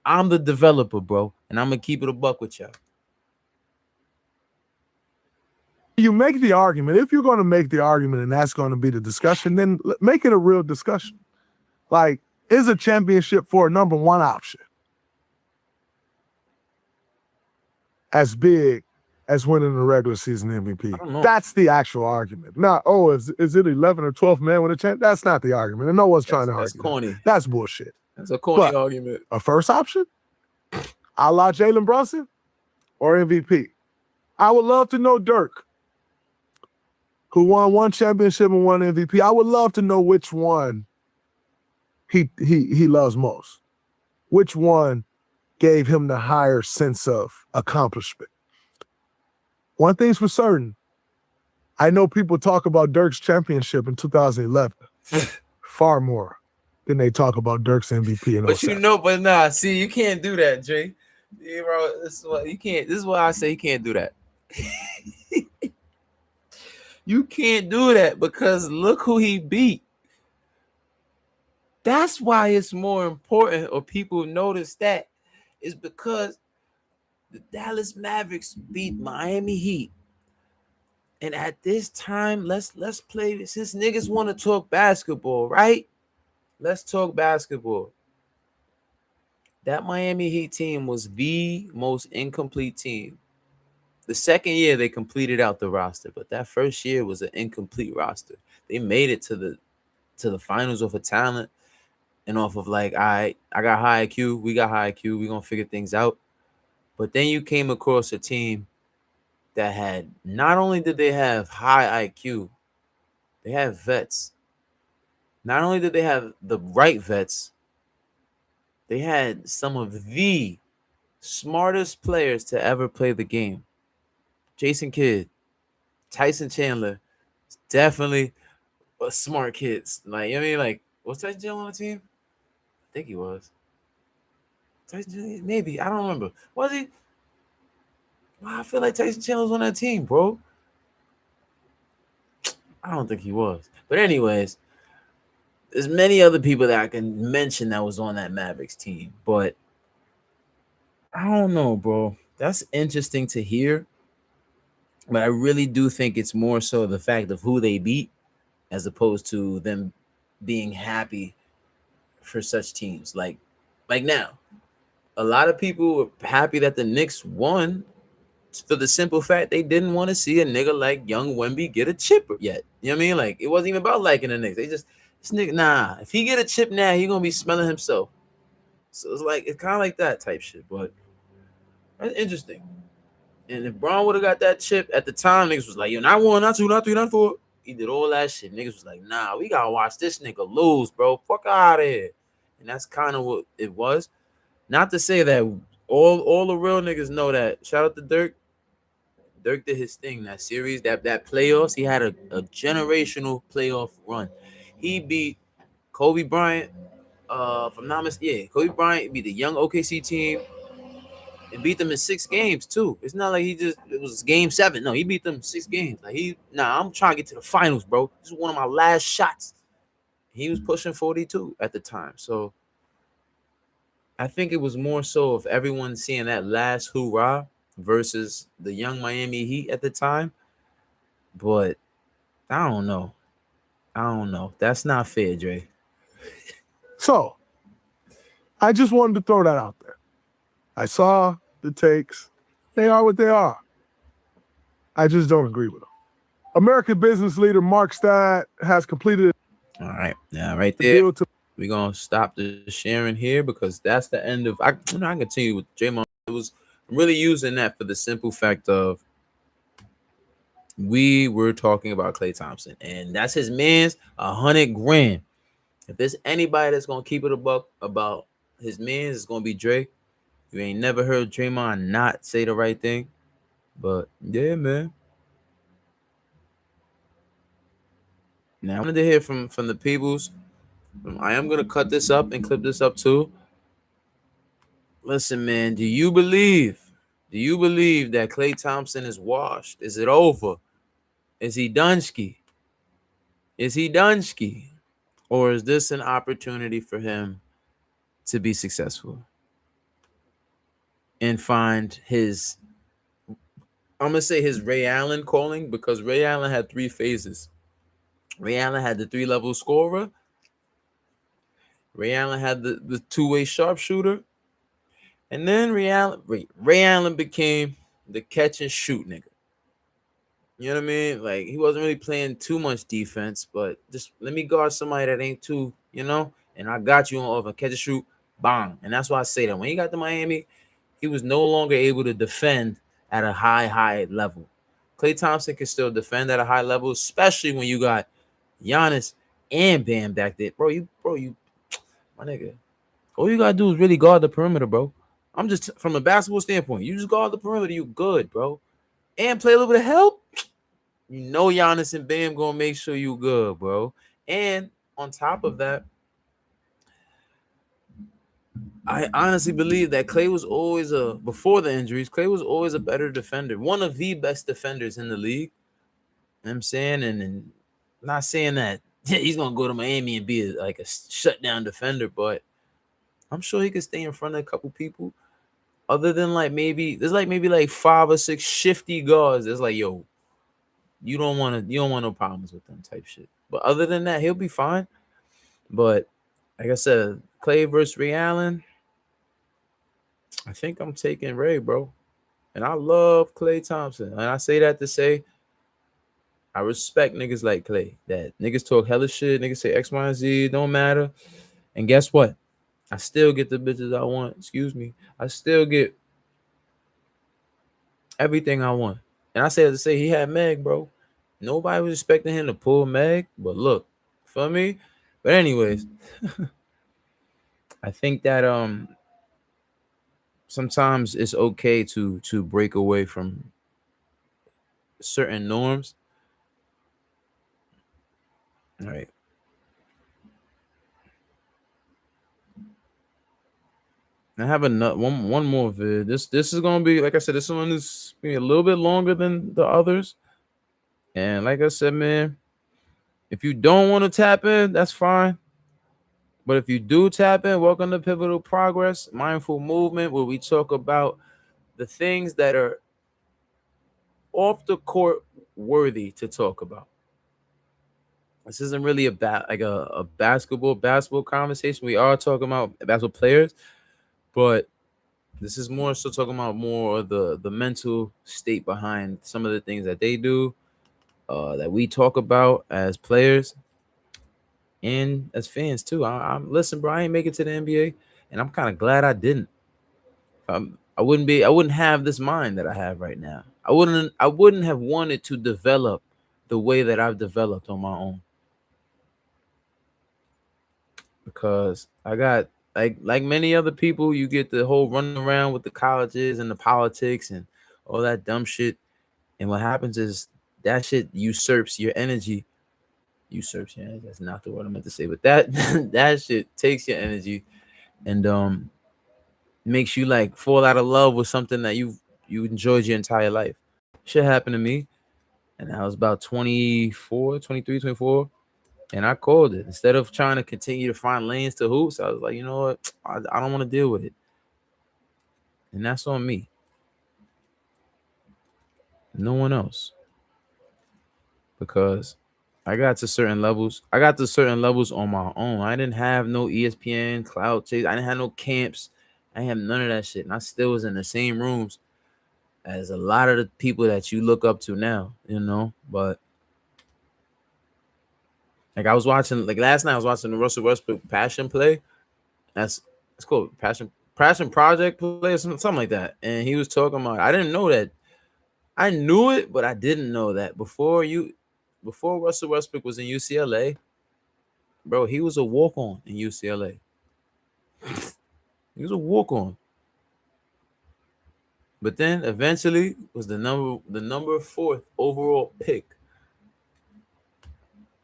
I'm the developer, bro, and I'm gonna keep it a buck with y'all. you make the argument, if you're going to make the argument and that's going to be the discussion, then make it a real discussion. Like, is a championship for a number one option as big as winning the regular season MVP? That's the actual argument. Not, is it 11 or 12 man with a chance? That's not the argument. And no one's trying to argue. That's corny. That's bullshit. That's a corny argument. A first option? A la Jalen Brunson or MVP? I would love to know Dirk, who won one championship and one MVP. I would love to know which one he loves most. Which one gave him the higher sense of accomplishment? One thing's for certain. I know people talk about Dirk's championship in 2011 far more than they talk about Dirk's MVP in 07. But nah, see, you can't do that, Jay. Yeah, bro, this is what you can't. This is why I say you can't do that. You can't do that because look who he beat. That's why it's more important, or people notice that, is because the Dallas Mavericks beat Miami Heat. And at this time, let's play, since niggas want to talk basketball, right? Let's talk basketball. That Miami Heat team was the most incomplete team. The second year they completed out the roster, but that first year was an incomplete roster. They made it to the finals off of talent and off of like, all right, I got high IQ, we got high IQ, we're gonna figure things out. But then you came across a team that had, not only did they have high IQ, they have vets. Not only did they have the right vets, they had some of the smartest players to ever play the game. Jason Kidd, Tyson Chandler, definitely smart kids. Like, you know what I mean? Like, was Tyson Chandler on the team? I think he was. Tyson Chandler, maybe. I don't remember. Was he? Well, I feel like Tyson Chandler was on that team, bro. I don't think he was. But anyways, there's many other people that I can mention that was on that Mavericks team. But I don't know, bro. That's interesting to hear. But I really do think it's more so the fact of who they beat as opposed to them being happy for such teams. Like now, a lot of people were happy that the Knicks won for the simple fact they didn't want to see a nigga like young Wemby get a chip yet. You know what I mean? Like, it wasn't even about liking the Knicks. They just, this nigga, nah, if he get a chip now, he gonna be smelling himself. So it's like, it's kind of like that type shit. But that's interesting. And if Braun would have got that chip at the time, niggas was like, yo, not one, not two, not three, not four. He did all that shit. Niggas was like, nah, we gotta watch this nigga lose, bro. Fuck out of here. And that's kind of what it was. Not to say that all the real niggas know that. Shout out to Dirk. Dirk did his thing that series, that playoffs. He had a generational playoff run. He beat Kobe Bryant. If I'm not mistaken, Kobe Bryant beat the young OKC team and beat them in 6 games too. It's not like it was game 7. No, he beat them 6 games. Like I'm trying to get to the finals, bro. This is one of my last shots. He was pushing 42 at the time. So I think it was more so of everyone seeing that last hoorah versus the young Miami Heat at the time. But I don't know. That's not fair, Dre. So I just wanted to throw that out there. I saw the takes. They are what they are. I just don't agree with them. American business leader Mark Stad has completed. All right. Yeah, right there. We're going to stop the sharing here because that's the end of. I continue with Draymond. It was I'm really using that for the simple fact of we were talking about Klay Thompson, and that's his man's 100 grand. If there's anybody that's gonna keep it a buck about his man's, it's gonna be Dre. You ain't never heard Draymond not say the right thing, but yeah, man. Now I wanted to hear from the peoples. I am gonna cut this up and clip this up too. Listen, man, do you believe? Do you believe that Klay Thompson is washed? Is it over? Is he Dunsky? Is he Dunsky? Or is this an opportunity for him to be successful and find his, I'm gonna say his Ray Allen calling, because Ray Allen had 3 phases. Ray Allen had the 3 level scorer. Ray Allen had the 2-way sharpshooter. And then Ray Allen became the catch and shoot nigga. You know what I mean? Like, he wasn't really playing too much defense, but just let me guard somebody that ain't too, and I got you on over catch and shoot, bang. And that's why I say that when he got to Miami, he was no longer able to defend at a high level. Klay Thompson can still defend at a high level, especially when you got Giannis and Bam back there. You, my nigga, all you gotta do is really guard the perimeter, bro. I'm just, from a basketball standpoint, you just guard the perimeter, you good, bro. And play a little bit of help. You know Giannis and Bam gonna make sure you good, bro. And on top of that, I honestly believe that Klay was always before the injuries, Klay was always a better defender, one of the best defenders in the league. You know what I'm saying, and not saying that he's gonna go to Miami and be like a shutdown defender, but I'm sure he could stay in front of a couple people. Other than maybe like 5 or 6 shifty guards. It's like, yo, you don't want no problems with them type shit. But other than that, he'll be fine. But like I said, Klay versus Ray Allen, I think I'm taking Ray, bro. And I love Klay Thompson. And I say that to say I respect niggas like Klay. That niggas talk hella shit, niggas say X, Y, and Z, don't matter. And guess what? I still get the bitches I want. Excuse me. I still get everything I want. And I say that to say he had Meg, bro. Nobody was expecting him to pull Meg, but look, for me. But anyways, I think that sometimes it's okay to break away from certain norms. All right. I have one more vid. This is gonna be, like I said, this one is be a little bit longer than the others. And like I said, man, if you don't want to tap in, that's fine. But if you do tap in, welcome to Pivotal Progress, Mindful Movement, where we talk about the things that are off the court worthy to talk about. This isn't really about like a basketball conversation. We are talking about basketball players, but this is more so talking about more of the mental state behind some of the things that they do, that we talk about as players and as fans too. I'm listen, bro. I ain't make it to the NBA, and I'm kind of glad I didn't. I wouldn't have this mind that I have right now. I wouldn't have wanted to develop the way that I've developed on my own, because I got, like many other people, you get the whole running around with the colleges and the politics and all that dumb shit. And what happens is that shit usurps your energy. Usurps your energy. That's not the word I meant to say, but that that shit takes your energy and makes you like fall out of love with something that you enjoyed your entire life. Shit happened to me, and I was about 24, 23, 24. And I called it. Instead of trying to continue to find lanes to hoops, I was like, you know what? I don't want to deal with it. And that's on me. No one else. Because I got to certain levels. I got to certain levels on my own. I didn't have no ESPN, Cloud Chase. I didn't have no camps. I didn't have none of that shit. And I still was in the same rooms as a lot of the people that you look up to now, But like last night I was watching the Russell Westbrook Passion play. That's it's called Passion Passion Project play or something like that. And he was talking about, I didn't know that. I knew it, but I didn't know that before Russell Westbrook was in UCLA, bro, he was a walk-on in UCLA. He was a walk-on. But then eventually was the number 4th overall pick.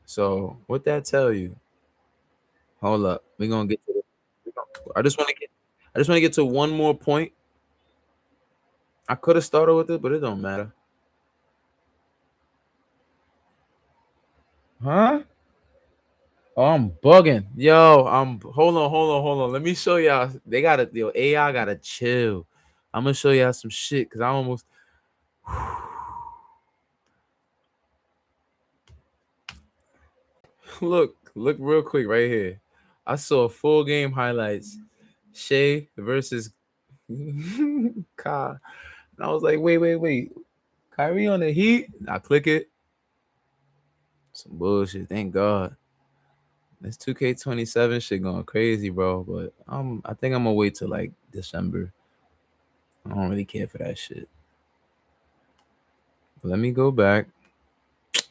So what that tell you? Hold up. We're gonna get to I just want to get to one more point. I could have started with it, but it don't matter. Huh? Oh, I'm bugging. Yo, hold on. Let me show y'all. They gotta AI gotta chill. I'm gonna show y'all some shit because I almost look real quick right here. I saw full game highlights. Shea versus Kai. And I was like, wait. Kyrie on the Heat. I click it. Some bullshit. Thank God. This 2K27 shit going crazy, bro. But I think I'm gonna wait till like December. I don't really care for that shit. Let me go back.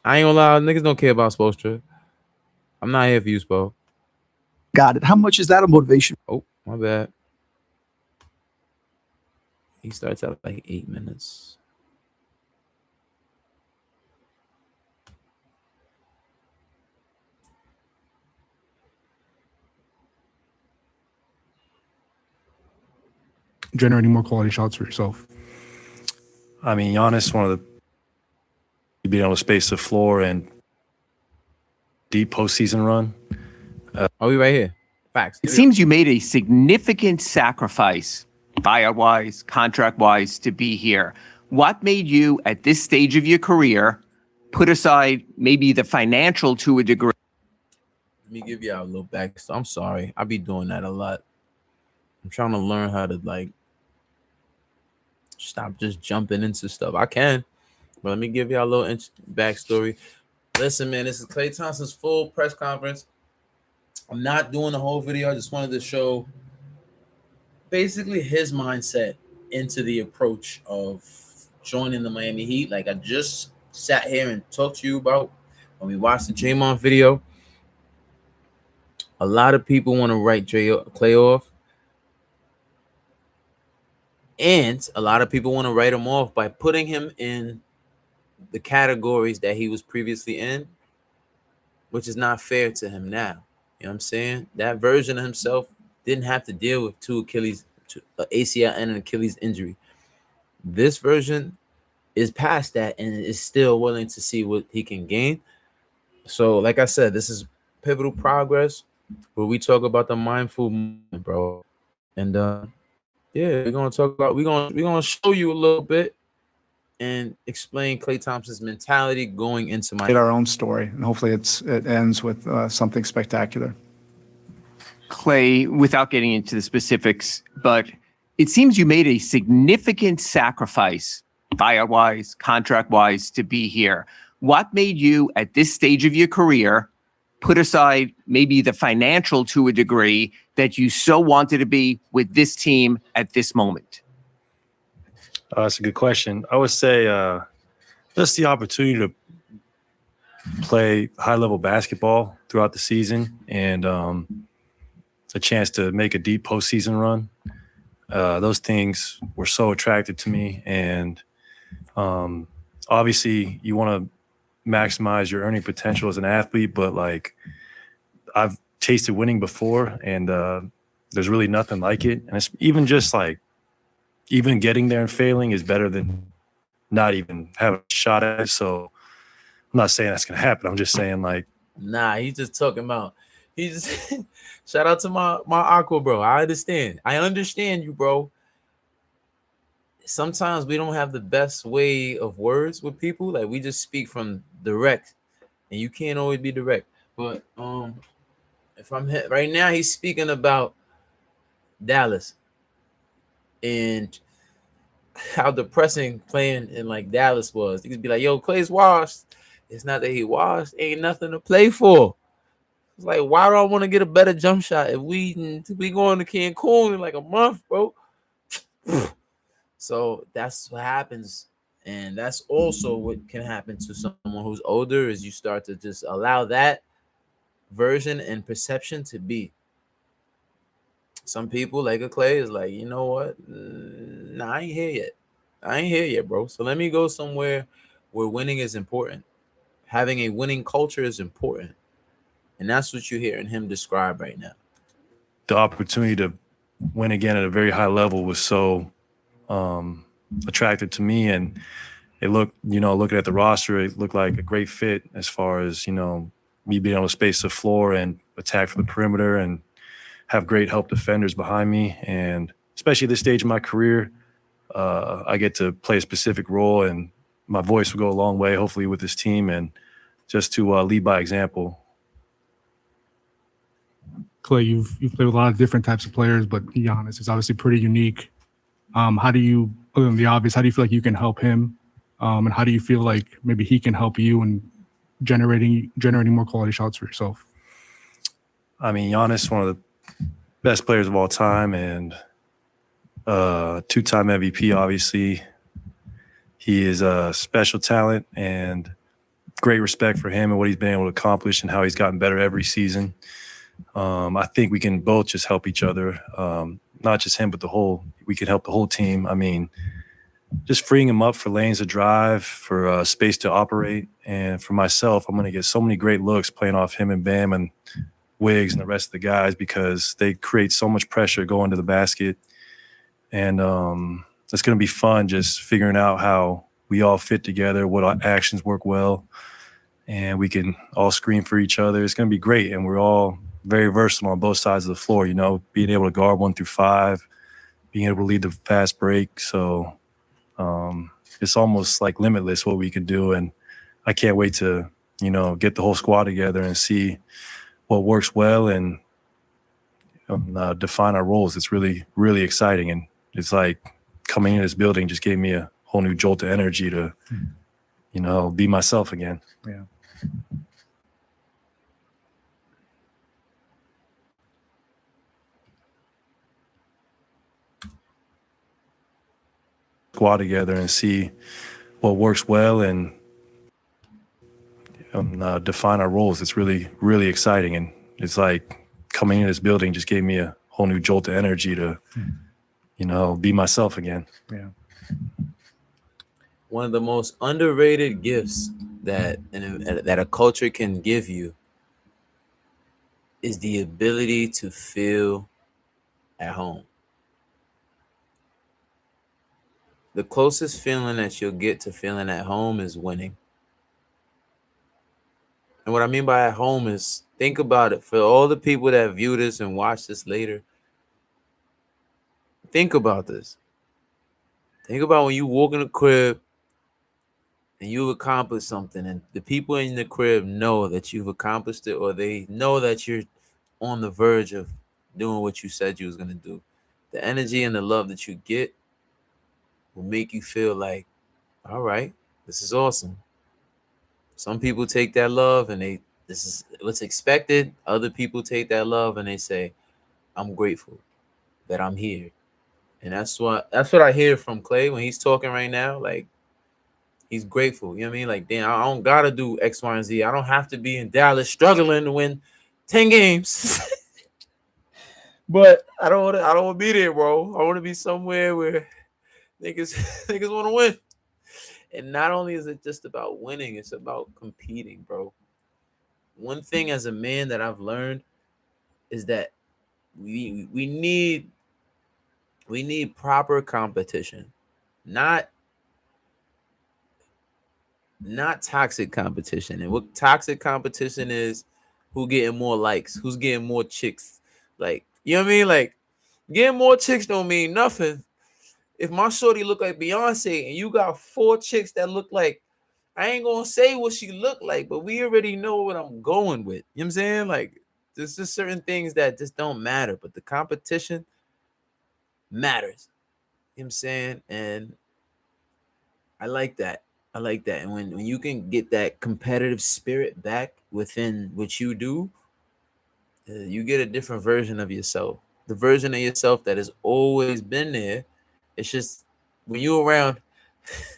I ain't gonna lie, niggas don't care about Spoelstra. I'm not here for you, Spo. Got it. How much is that a motivation? Oh, my bad. He starts at like 8 minutes. Generating more quality shots for yourself. I mean, Giannis, one of the being able to space the floor and deep postseason run. Oh, we right here. Facts. It seems you made a significant sacrifice, buyout-wise, contract-wise, to be here. What made you, at this stage of your career, put aside maybe the financial to a degree? Let me give you a little back. I'm sorry. I be doing that a lot. I'm trying to learn how to like stop just jumping into stuff. I can, but let me give you a little backstory. Listen, man, this is Klay Thompson's full press conference. I'm not doing the whole video. I just wanted to show basically his mindset into the approach of joining the Miami Heat. Like I just sat here and talked to you about when we watched the Draymond video. A lot of people want to write Klay off. And a lot of people want to write him off by putting him in the categories that he was previously in, which is not fair to him now. You know what I'm saying? That version of himself didn't have to deal with two ACL and an Achilles injury. This version is past that and is still willing to see what he can gain. So, like I said, this is pivotal progress where we talk about the mindful movement, bro. And yeah, we're gonna show you a little bit and explain Klay Thompson's mentality going into Get our own story, and hopefully it ends with something spectacular. Klay, without getting into the specifics, but it seems you made a significant sacrifice, buyout-wise, contract-wise, to be here. What made you, at this stage of your career, put aside maybe the financial to a degree that you so wanted to be with this team at this moment? That's a good question. I would say just the opportunity to play high-level basketball throughout the season and a chance to make a deep postseason run. Those things were so attractive to me. And obviously you want to maximize your earning potential as an athlete, but like I've tasted winning before and there's really nothing like it. And it's even just like even getting there and failing is better than not even having a shot at it. So I'm not saying that's going to happen. I'm just saying like, nah, he's just talking about, he's shout out to my Aqua, bro. I understand you, bro. Sometimes we don't have the best way of words with people. Like we just speak from direct and you can't always be direct. But if I'm right now, he's speaking about Dallas and how depressing playing in like Dallas was. He could be like, yo, Klay's washed. It's not that he washed, ain't nothing to play for. It's like, why do I want to get a better jump shot if we going to Cancun in like a month, bro? So that's what happens. And that's also what can happen to someone who's older is you start to just allow that version and perception to be. Some people like a Klay is like, you know what? Nah, I ain't here yet. I ain't here yet, bro. So let me go somewhere where winning is important. Having a winning culture is important. And that's what you're hearing him describe right now. The opportunity to win again at a very high level was so attractive to me, and it looked, looking at the roster, it looked like a great fit as far as, me being able to space the floor and attack from the perimeter and have great help defenders behind me. And especially at this stage of my career, I get to play a specific role, and my voice will go a long way, hopefully, with this team, and just to lead by example. Klay, you've played with a lot of different types of players, but Giannis is obviously pretty unique. How do you, other than the obvious, how do you feel like you can help him? And how do you feel like maybe he can help you in generating more quality shots for yourself? I mean, Giannis, one of the best players of all time, and two-time MVP, obviously. He is a special talent, and great respect for him and what he's been able to accomplish and how he's gotten better every season. I think we can both just help each other, not just him, but we can help the whole team. I mean, just freeing him up for lanes to drive, for space to operate. And for myself, I'm going to get so many great looks playing off him and Bam and Wiggs and the rest of the guys, because they create so much pressure going to the basket. And it's going to be fun just figuring out how we all fit together, what actions work well, and we can all screen for each other. It's going to be great. And we're all very versatile on both sides of the floor, being able to guard 1 through 5, being able to lead the fast break. So it's almost like limitless what we can do. And I can't wait to, get the whole squad together and see what works well and define our roles. It's really, really exciting. And it's like coming in this building just gave me a whole new jolt of energy to, be myself again. Yeah. Squad together and see what works well and define our roles. It's really, really exciting. And it's like coming in this building just gave me a whole new jolt of energy to, be myself again. Yeah. One of the most underrated gifts that a culture can give you is the ability to feel at home. The closest feeling that you'll get to feeling at home is winning. And what I mean by at home is, think about it. For all the people that view this and watch this later, think about this. Think about when you walk in the crib and you've accomplished something, and the people in the crib know that you've accomplished it, or they know that you're on the verge of doing what you said you was going to do. The energy and the love that you get will make you feel like, all right, this is awesome. Some people take that love and this is what's expected. Other people take that love and they say, I'm grateful that I'm here. And that's what I hear from Klay when he's talking right now. Like, he's grateful. You know what I mean? Like, damn, I don't gotta do X, Y, and Z. I don't have to be in Dallas struggling to win 10 games. But I don't want to be there, bro. I want to be somewhere where niggas want to win. And not only is it just about winning, it's about competing, bro. One thing as a man that I've learned is that we need proper competition, not toxic competition. And what toxic competition is, who getting more likes, who's getting more chicks. Like, you know what I mean? Like, getting more chicks don't mean nothing. If my shorty look like Beyonce and you got 4 chicks that look like, I ain't gonna say what she look like, but we already know what I'm going with. You know what I'm saying? Like, there's just certain things that just don't matter, but the competition matters. You know what I'm saying? And I like that. And when you can get that competitive spirit back within what you do, you get a different version of yourself. The version of yourself that has always been there. It's just when you around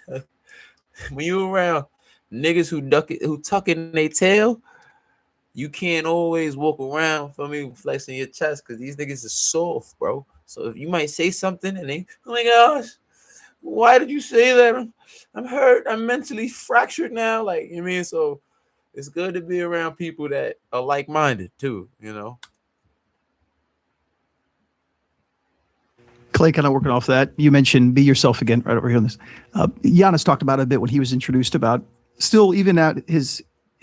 when you around niggas who tuck in their tail, you can't always walk around for me flexing your chest because these niggas is soft, bro. So if you might say something and they, oh my gosh, why did you say that? I'm hurt. I'm mentally fractured now. Like, you mean? So it's good to be around people that are like-minded too, you know? Klay, kind of working off that, you mentioned be yourself again right over here on this. Giannis talked about it a bit when he was introduced about still even at his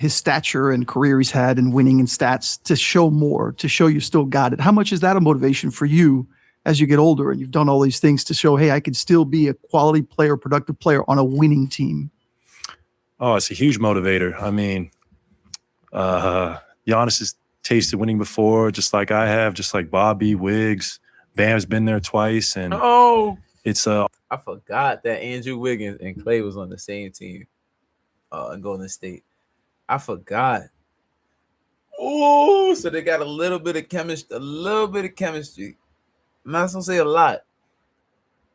stature and career he's had and winning and stats to show more, to show you still got it. How much is that a motivation for you as you get older and you've done all these things to show, hey, I could still be a quality player, productive player on a winning team? Oh, it's a huge motivator. I mean, Giannis has tasted winning before, just like I have, just like Bobby, Wiggs. Bam's been there twice, and it's I forgot that Andrew Wiggins and Klay was on the same team in Golden State. I forgot. Oh, so they got a little bit of chemistry. I'm not gonna say a lot,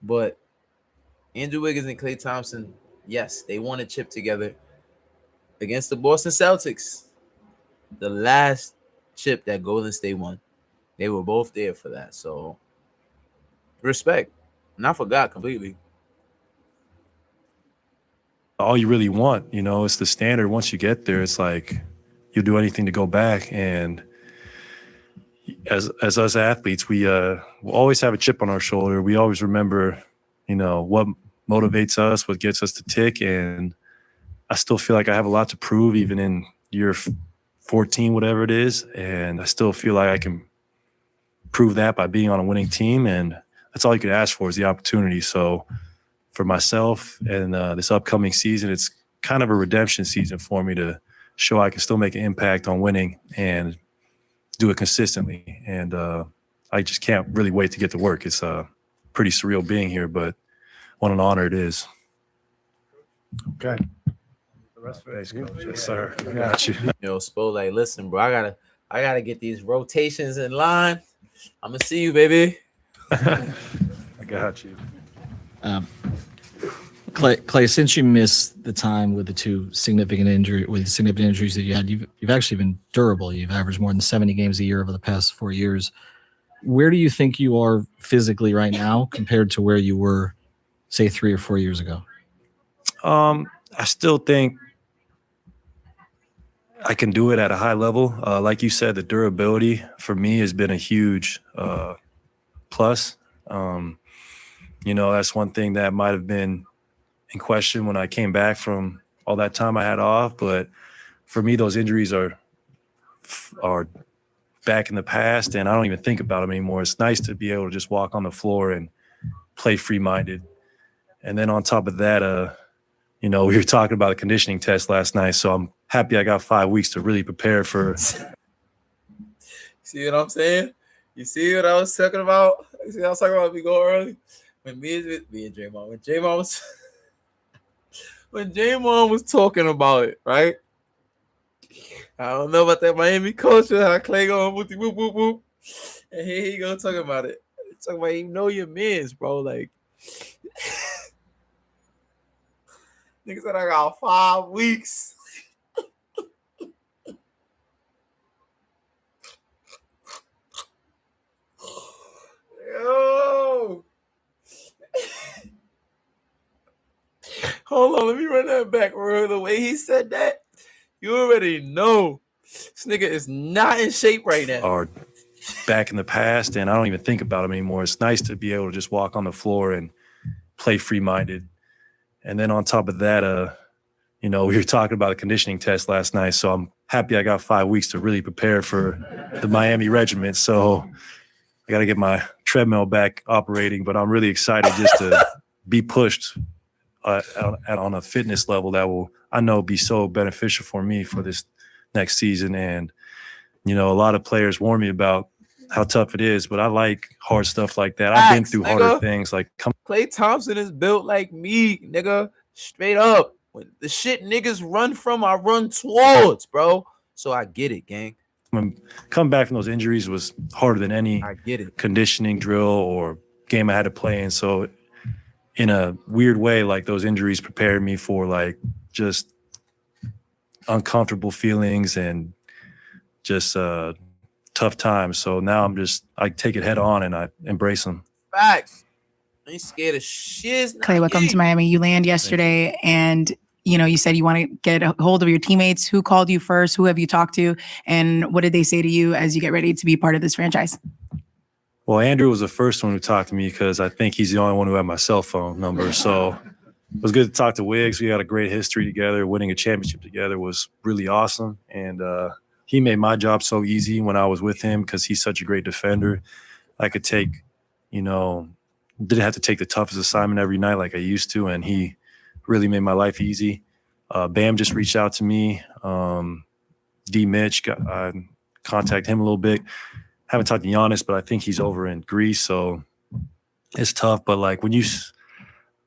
but Andrew Wiggins and Klay Thompson, yes, they won a chip together against the Boston Celtics. The last chip that Golden State won. They were both there for that. So respect. And I forgot completely. all you really want. You know, it's the standard. Once you get there, it's like you'll do anything to go back. And as us athletes, we will always have a chip on our shoulder. We always remember, you know, what motivates us, what gets us to tick. And I still feel like I have a lot to prove, even in year 14, whatever it is. And I still feel like I can prove that by being on a winning team. And that's all you could ask for is the opportunity. So for myself and this upcoming season, it's kind of a redemption season for me to show I can still make an impact on winning and do it consistently. And I just can't really wait to get to work. It's pretty surreal being here, but what an honor it is. Okay. Thanks, Coach. Yes, sir. I got you. Yo, Spo, like, listen, bro, I gotta get these rotations in line. I'm gonna see you, baby. I got you. Klay, since you missed the time with the significant injuries that you had, you've actually been durable. You've averaged more than 70 games a year over the past 4 years. Where do you think you are physically right now compared to where you were, say, 3 or 4 years ago? I still think I can do it at a high level. Like you said, the durability for me has been a huge plus. You know, that's one thing that might have been in question when I came back from all that time I had off. But for me, those injuries are back in the past, and I don't even think about them anymore. It's nice to be able to just walk on the floor and play free-minded. And then on top of that, you know, we were talking about a conditioning test last night, so I'm happy I got 5 weeks to really prepare for. See what I'm saying? You see what I was talking about? You see what I was talking about? We go early. When me and Draymond, when Draymond was talking about it, right? I don't know about that Miami culture, how Klay going whoop whoop whoop whoop. And here he go talking about it. Talking about, you know, your mans, bro. Like, nigga said I got 5 weeks. Yo. Hold on, let me run that back, bro. The way he said that, you already know this nigga is not in shape right now. Are back in the past, and I don't even think about them anymore. It's nice to be able to just walk on the floor and play free-minded. And then on top of that, you know, we were talking about a conditioning test last night, so I'm happy I got 5 weeks to really prepare for the Miami regiment. So I got to get my treadmill back operating, but I'm really excited just to be pushed on a fitness level that will, I know, be so beneficial for me for this next season. And, you know, a lot of players warn me about how tough it is, but I like hard stuff like that. I've been through harder things. Like Klay Thompson is built like me, nigga. Straight up. When the shit niggas run from, I run towards, bro. So I get it, gang. coming back from those injuries was harder than any I get it. conditioning drill or game I had to play in. So in a weird way, like those injuries prepared me for like just uncomfortable feelings and just tough times. So now I take it head on and I embrace them. Facts. I ain't scared of shit. Klay, welcome to Miami. You land yesterday, and you said you want to get a hold of your teammates. Who called you first? Who have you talked to? And what did they say to you as you get ready to be part of this franchise? Well, Andrew was the first one who talked to me because I think he's the only one who had my cell phone number. So it was good to talk to Wiggs. We had a great history together. Winning a championship together was really awesome. And he made my job so easy when I was with him because he's such a great defender. I could take, didn't have to take the toughest assignment every night like I used to. And he really made my life easy. Bam just reached out to me. D. Mitch, I contacted him a little bit. Haven't talked to Giannis, but I think he's over in Greece. So it's tough. But like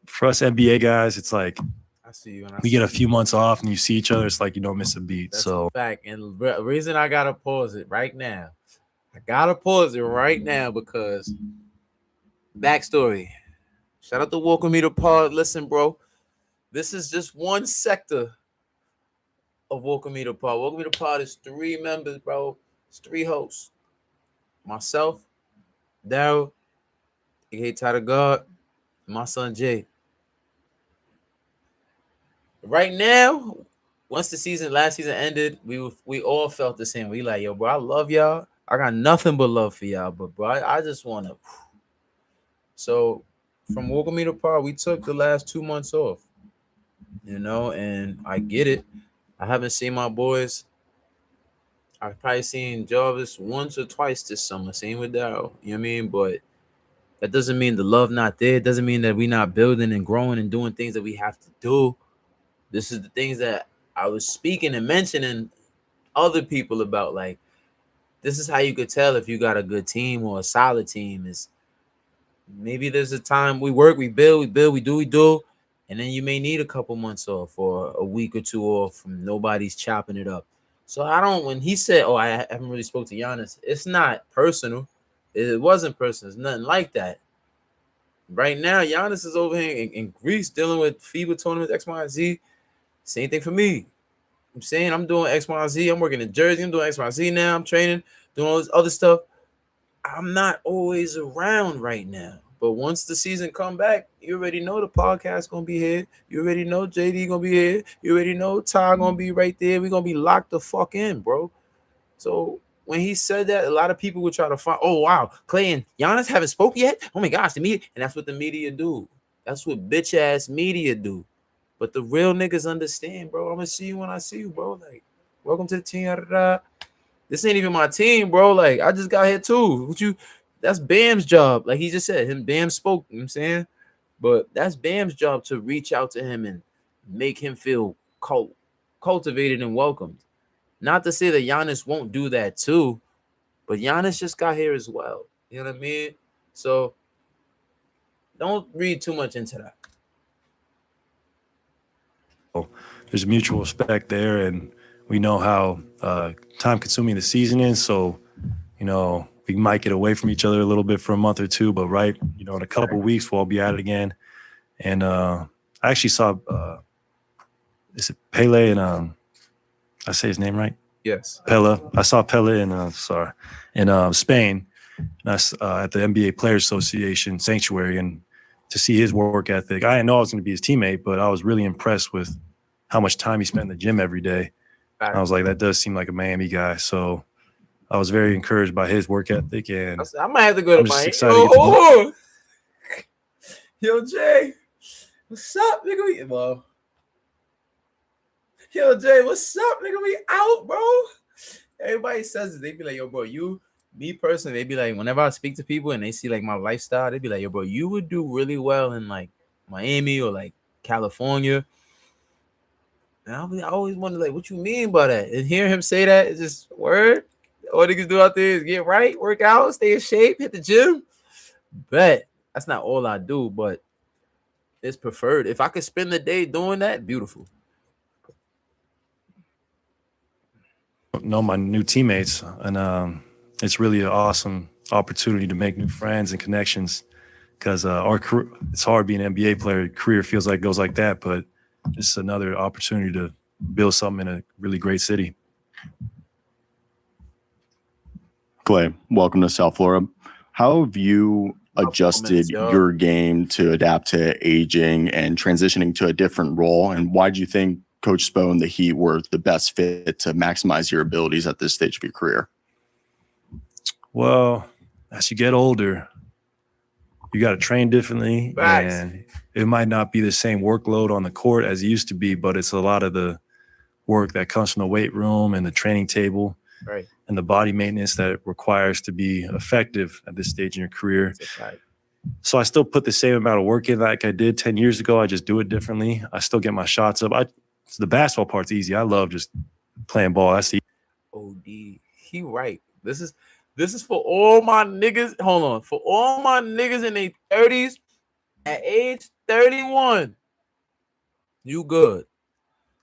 for us NBA guys, it's like I see you. We get a few months off and you see each other. It's like you don't miss a beat. That's So a fact. And the reason I gotta pause it right now, because backstory. Shout out to Welcome Me to Pod. Listen, bro, this is just one sector of Welcome Me to Pod. Welcome Me to Pod is 3 members, bro. It's 3 hosts. Myself, Daryl, aka Tyler God, and my son Jay. Right now, once the last season ended, we all felt the same. We like, yo, bro, I love y'all. I got nothing but love for y'all, but bro, I just want to. So from Welcome Me to Pod, we took the last 2 months off, and I get it. I haven't seen my boys. I've probably seen Jarvis once or twice this summer. Same with Daryl. You know what I mean? But that doesn't mean the love not there. It doesn't mean that we're not building and growing and doing things that we have to do. This is the things that I was speaking and mentioning other people about. Like, this is how you could tell if you got a good team or a solid team. Is maybe there's a time we work, we build, we do. And then you may need a couple months off or a week or 2 off from nobody's chopping it up. So when he said, oh, I haven't really spoke to Giannis, it's not personal. It wasn't personal. It's nothing like that. Right now, Giannis is over here in Greece dealing with FIBA tournaments, X, Y, and Z. Same thing for me. I'm saying I'm doing X, Y, and Z. I'm working in Jersey. I'm doing X, Y, and Z now. I'm training, doing all this other stuff. I'm not always around right now. But once the season come back, you already know the podcast going to be here. You already know JD going to be here. You already know Ty going to be right there. We're going to be locked the fuck in, bro. So when he said that, a lot of people would try to find, oh, wow, Klay and Giannis haven't spoke yet? Oh, my gosh, the media. And that's what the media do. That's what bitch-ass media do. But the real niggas understand, bro. I'm going to see you when I see you, bro. Like, welcome to the team. This ain't even my team, bro. Like, I just got here, too. That's Bam's job. Like he just said, Bam spoke, you know what I'm saying? But that's Bam's job to reach out to him and make him feel cultivated and welcomed. Not to say that Giannis won't do that too, but Giannis just got here as well. You know what I mean? So don't read too much into that. there's mutual respect there, and we know how time-consuming the season is. So, we might get away from each other a little bit for a month or 2, but in a couple of weeks we'll be at it again. And I actually saw is it Pele and I say his name right? Yes. Pele. I saw Pele in Spain, and at the NBA Players Association Sanctuary, and to see his work ethic. I didn't know I was going to be his teammate, but I was really impressed with how much time he spent in the gym every day. And I was like, that does seem like a Miami guy. So I was very encouraged by his work ethic, and I might have to go to Miami. Yo, Jay, what's up, nigga? Well, yo, Jay, what's up, nigga? We out, bro. Everybody says this. They be like, yo, bro, me personally, they be like, whenever I speak to people and they see like my lifestyle, they be like, yo, bro, you would do really well in like Miami or like California. And I always wonder, like, what you mean by that? And hearing him say that is just word. All niggas do out there is get right, work out, stay in shape, hit the gym. But that's not all I do, but it's preferred. If I could spend the day doing that, beautiful. know my new teammates, and it's really an awesome opportunity to make new friends and connections. Because it's hard being an NBA player. Career feels like it goes like that, but it's another opportunity to build something in a really great city. Klay, welcome to South Florida. How have you adjusted your game to adapt to aging and transitioning to a different role? And why do you think Coach Spo and the Heat were the best fit to maximize your abilities at this stage of your career? Well, as you get older, you got to train differently. Facts. And it might not be the same workload on the court as it used to be, but it's a lot of the work that comes from the weight room and the training table. Right. And the body maintenance that it requires to be effective at this stage in your career. So I still put the same amount of work in like I did 10 years ago. I just do it differently. I still get my shots up. The basketball part's easy. I love just playing ball. That's the OD. He right. This is for all my niggas. Hold on. For all my niggas in their 30s at age 31. You good.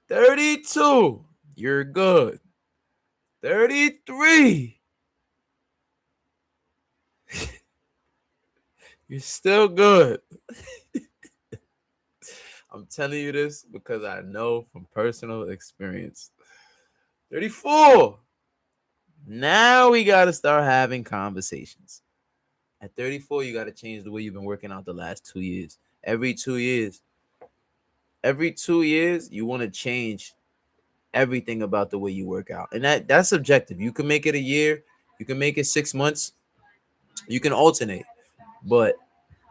32. You're good. 33. You're still good. I'm telling you this because I know from personal experience. 34. Now we got to start having conversations. At 34, you got to change the way you've been working out the last 2 years. Every 2 years, you want to change everything about the way you work out. And that's subjective. You can make it a year. You can make it 6 months. You can alternate. But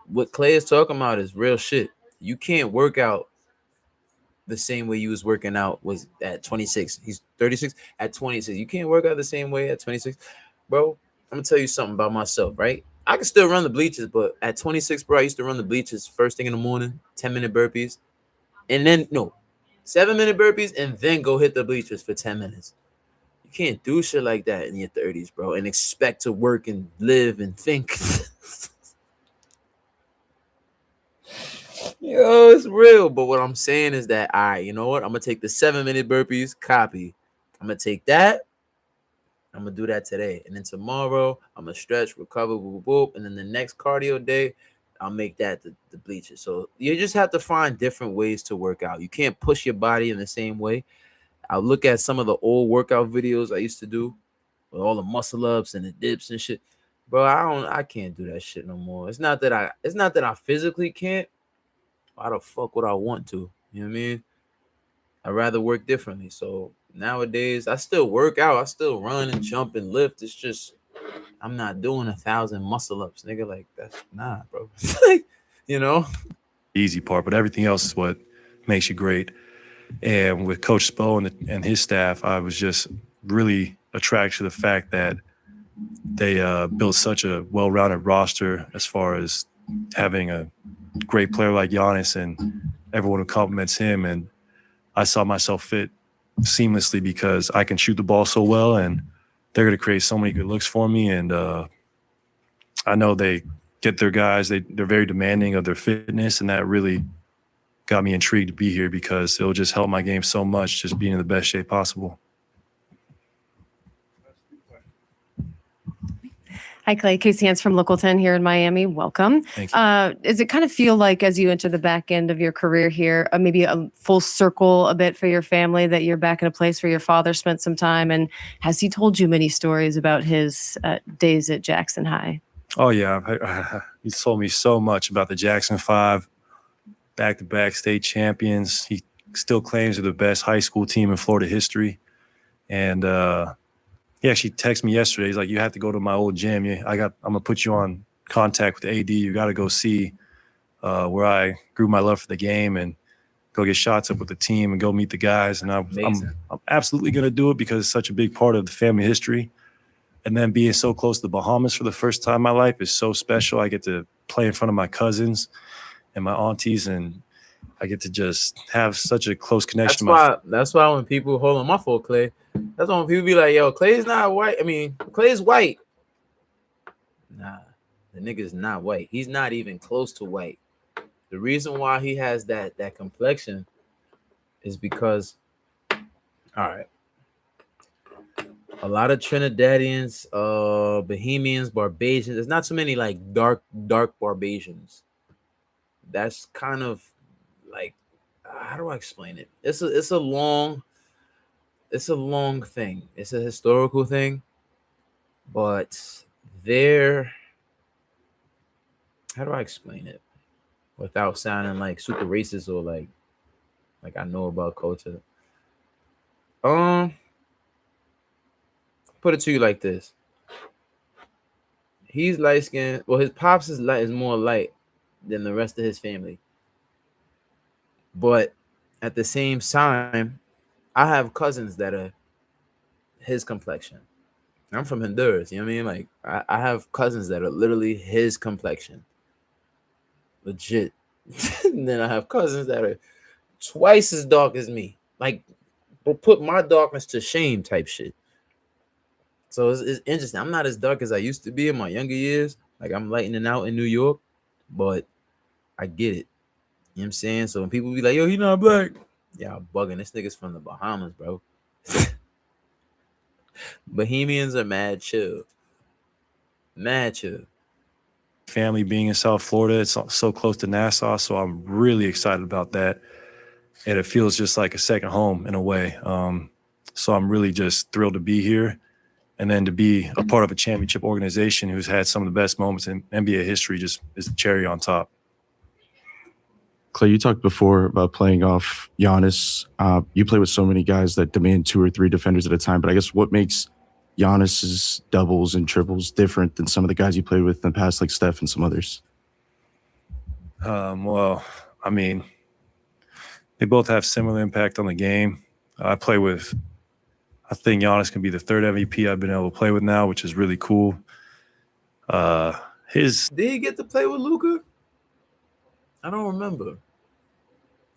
what Klay is talking about is real shit. You can't work out the same way you was working out was at 26. He's 36 at 26. You can't work out the same way at 26. Bro, I'm going to tell you something about myself, right? I can still run the bleachers, but at 26, bro, I used to run the bleachers first thing in the morning, 10-minute burpees. And then, 7-minute burpees, and then go hit the bleachers for 10 minutes. You can't do shit like that in your 30s, bro, and expect to work and live and think. Yo, it's real. But what I'm saying is that, all right, you know what? I'm going to take the 7-minute burpees, copy. I'm going to take that. I'm going to do that today. And then tomorrow, I'm going to stretch, recover, boop, boop, boop. And then the next cardio day, I'll make that the bleachers. So you just have to find different ways to work out. You can't push your body in the same way. I'll look at some of the old workout videos I used to do with all the muscle ups and the dips and shit. Bro, I can't do that shit no more. It's not that I physically can't. Why the fuck would I want to? You know what I mean? I'd rather work differently. So nowadays, I still work out. I still run and jump and lift. It's just I'm not doing 1,000 muscle ups, nigga. Like that's bro. You know, easy part, but everything else is what makes you great. And with Coach Spo and his staff, I was just really attracted to the fact that they built such a well-rounded roster as far as having a great player like Giannis and everyone who compliments him. And I saw myself fit seamlessly because I can shoot the ball so well, and they're going to create so many good looks for me. And I know they get their guys. They're very demanding of their fitness, and that really got me intrigued to be here because it'll just help my game so much, just being in the best shape possible. Hi, Klay. Casey Hans from Local 10 here in Miami. Welcome. Thank you. Does it kind of feel like as you enter the back end of your career here, maybe a full circle a bit for your family, that you're back in a place where your father spent some time? And has he told you many stories about his days at Jackson High? Oh, yeah. He's told me so much about the Jackson 5, back-to-back state champions. He still claims they're the best high school team in Florida history. And he actually texted me yesterday. He's like, you have to go to my old gym. I'm going to put you on contact with AD. You got to go see where I grew my love for the game and go get shots up with the team and go meet the guys. And I'm absolutely going to do it because it's such a big part of the family history. And then being so close to the Bahamas for the first time in my life is so special. I get to play in front of my cousins and my aunties, and I get to just have such a close connection. That's why when people hold on my fault, Klay. That's why when people be like, yo, Clay's not white. I mean, Clay's white. Nah, the nigga's not white. He's not even close to white. The reason why he has that complexion is because, all right, a lot of Trinidadians, Bahamians, Barbadians. There's not so many like dark Barbadians. That's kind of like, how do I explain it? It's a long thing. It's a historical thing, but they're, how do I explain it without sounding like super racist or like I know about culture. Put it to you like this. He's light skinned. Well, his pops is more light than the rest of his family. But at the same time, I have cousins that are his complexion. I'm from Honduras, you know what I mean? Like I have cousins that are literally his complexion. Legit. And then I have cousins that are twice as dark as me. Like, will put my darkness to shame type shit. So it's interesting. I'm not as dark as I used to be in my younger years. Like, I'm lightening out in New York, but I get it. You know what I'm saying? So when people be like, yo, he not black. Yeah, I'm bugging. This nigga's from the Bahamas, bro. Bohemians are mad chill. Mad chill. Family being in South Florida, it's so close to Nassau, so I'm really excited about that. And it feels just like a second home in a way. So I'm really just thrilled to be here. And then to be a part of a championship organization who's had some of the best moments in NBA history just is the cherry on top. Klay, you talked before about playing off Giannis. You play with so many guys that demand 2 or 3 defenders at a time, but I guess what makes Giannis's doubles and triples different than some of the guys you played with in the past, like Steph and some others? Well, I mean, they both have similar impact on the game. I think Giannis can be the 3rd MVP I've been able to play with now, which is really cool. Did he get to play with Luka? I don't remember.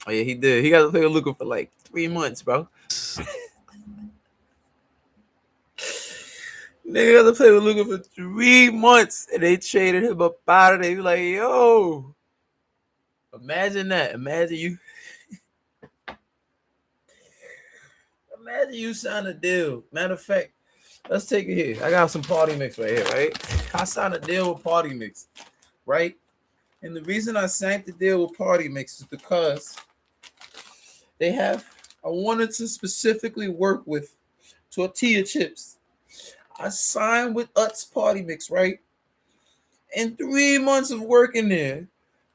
Oh yeah, he did. He got to play with Luka for like 3 months, bro. Nigga got to play with Luka for 3 months, and they traded him up out of there. He was like, yo, imagine that. Imagine you sign a deal. Matter of fact, let's take it here. I got some party mix right here, right? I signed a deal with Party Mix, right? And the reason I signed the deal with Party Mix is because I wanted to specifically work with tortilla chips. I signed with Utz Party Mix, right? In 3 months of working there,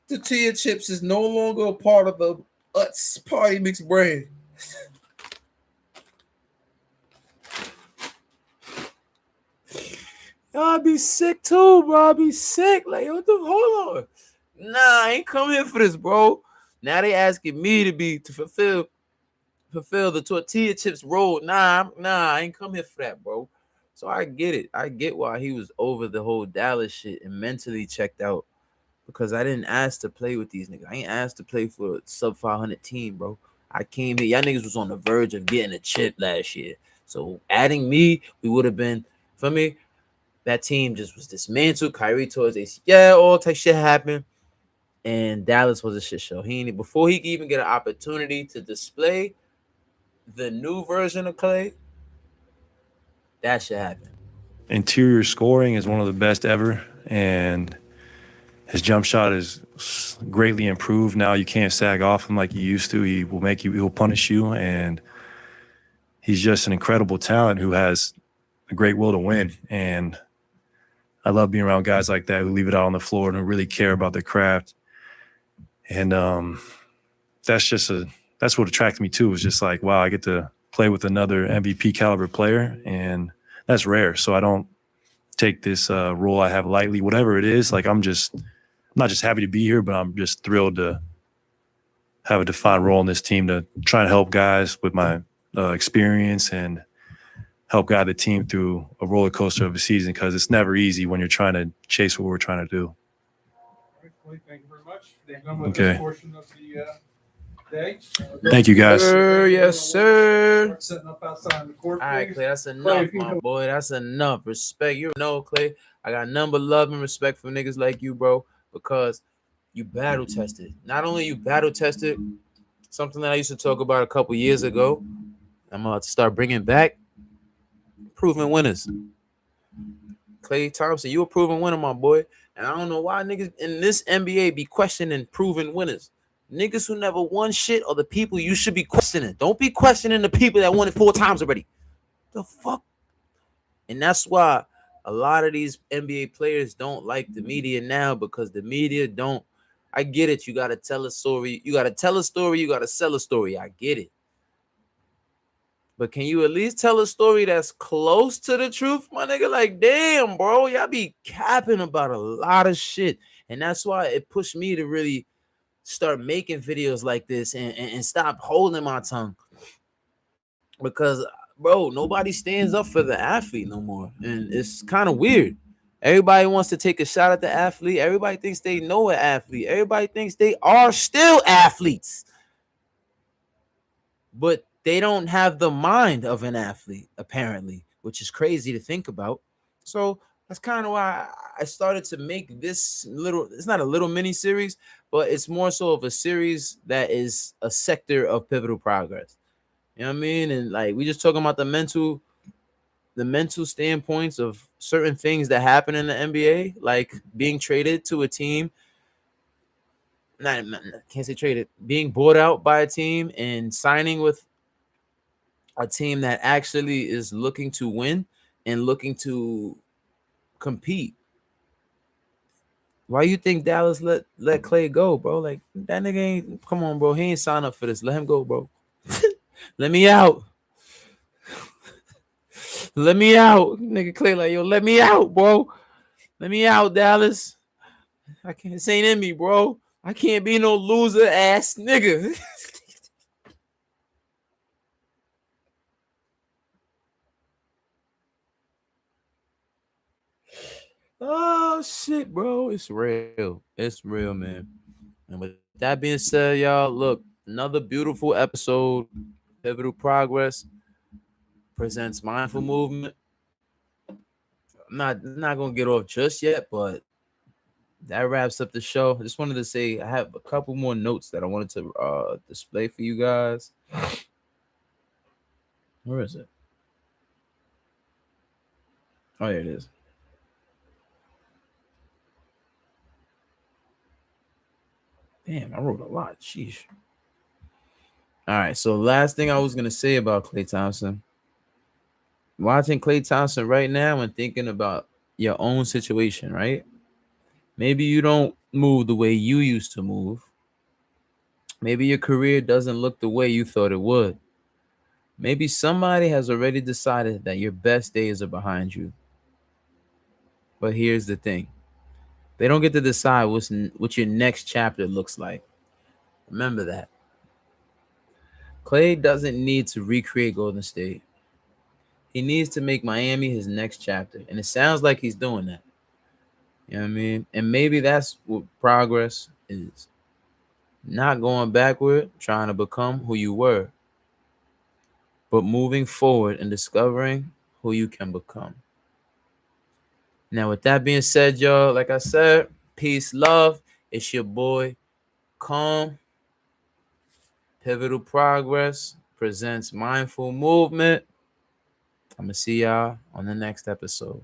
tortilla chips is no longer a part of the Utz Party Mix brand. I'd be sick too, bro. I'd be sick. Like, hold on. Nah, I ain't come here for this, bro. Now they asking me to fulfill the tortilla chips role. Nah, I ain't come here for that, bro. So I get it. I get why he was over the whole Dallas shit and mentally checked out. Because I didn't ask to play with these niggas. I ain't asked to play for a sub 500 team, bro. I came here. Y'all niggas was on the verge of getting a chip last year. So adding me, we would have been, for me, that team just was dismantled. Kyrie towards ACL, all type shit happened. And Dallas was a shit show. Before he could even get an opportunity to display the new version of Klay, that shit happened. Interior scoring is one of the best ever, and his jump shot is greatly improved. Now you can't sag off him like you used to. He will punish you, and he's just an incredible talent who has a great will to win. And I love being around guys like that who leave it out on the floor and who really care about their craft. And that's what attracted me too. It was just like, wow, I get to play with another MVP caliber player, and that's rare. So I don't take this role I have lightly, whatever it is. Like I'm not just happy to be here, but I'm just thrilled to have a defined role in this team to try and help guys with my experience and help guide the team through a roller coaster of a season, because it's never easy when you're trying to chase what we're trying to do. Thank you very much. Done with Okay. this portion of the day. Thank you, guys. Yes, sir. Start setting up outside on the court, All right, please. Klay, that's Klay, enough, if you my can- boy. That's enough. Respect. You know, Klay, I got nothing but love and respect for niggas like you, bro, because you battle tested. Not only you battle tested, something that I used to talk about a couple years ago, I'm about to start bringing back. proven winners. Klay Thompson, you a proven winner, my boy. And I don't know why niggas in this NBA be questioning proven winners. Niggas who never won shit are the people you should be questioning. Don't be questioning the people that won it 4 times already. The fuck? And that's why a lot of these NBA players don't like the media now, because the media don't. I get it. You got to tell a story. You got to tell a story. You got to sell a story. I get it. But can you at least tell a story that's close to the truth, my nigga? Like, damn, bro, y'all be capping about a lot of shit. And that's why it pushed me to really start making videos like this and stop holding my tongue. Because, bro, nobody stands up for the athlete no more. And it's kind of weird. Everybody wants to take a shot at the athlete. Everybody thinks they know an athlete. Everybody thinks they are still athletes. But they don't have the mind of an athlete, apparently, which is crazy to think about. So that's kind of why I started to make this little, it's not a little mini series, but it's more so of a series that is a sector of pivotal progress. You know what I mean? And like, we just talking about the mental standpoints of certain things that happen in the NBA, like being traded to a team. Can't say traded, being bought out by a team and signing with a team that actually is looking to win and looking to compete. Why you think Dallas let Klay go, bro? Like, that nigga ain't, come on, bro. He ain't signed up for this. Let him go, bro. Let me out. Let me out. Nigga Klay like, yo, let me out, bro. Let me out, Dallas. I can't, this ain't in me, bro. I can't be no loser ass nigga. Oh shit, bro. It's real. It's real, man. And with that being said, y'all, look, another beautiful episode. Pivotal Progress presents Mindful Movement. I'm not gonna get off just yet, but that wraps up the show. I just wanted to say I have a couple more notes that I wanted to display for you guys. Where is it? Oh, here it is. Damn, I wrote a lot. Sheesh. All right, so last thing I was gonna say about Klay Thompson. Watching Klay Thompson right now and thinking about your own situation, right? Maybe you don't move the way you used to move. Maybe your career doesn't look the way you thought it would. Maybe somebody has already decided that your best days are behind you. But here's the thing. They don't get to decide what your next chapter looks like. Remember that. Klay doesn't need to recreate Golden State. He needs to make Miami his next chapter. And it sounds like he's doing that. You know what I mean? And maybe that's what progress is. Not going backward, trying to become who you were, but moving forward and discovering who you can become. Now, with that being said, y'all, like I said, peace, love. It's your boy, Calm. Pivotal Progress presents Mindful Movement. I'm going to see y'all on the next episode.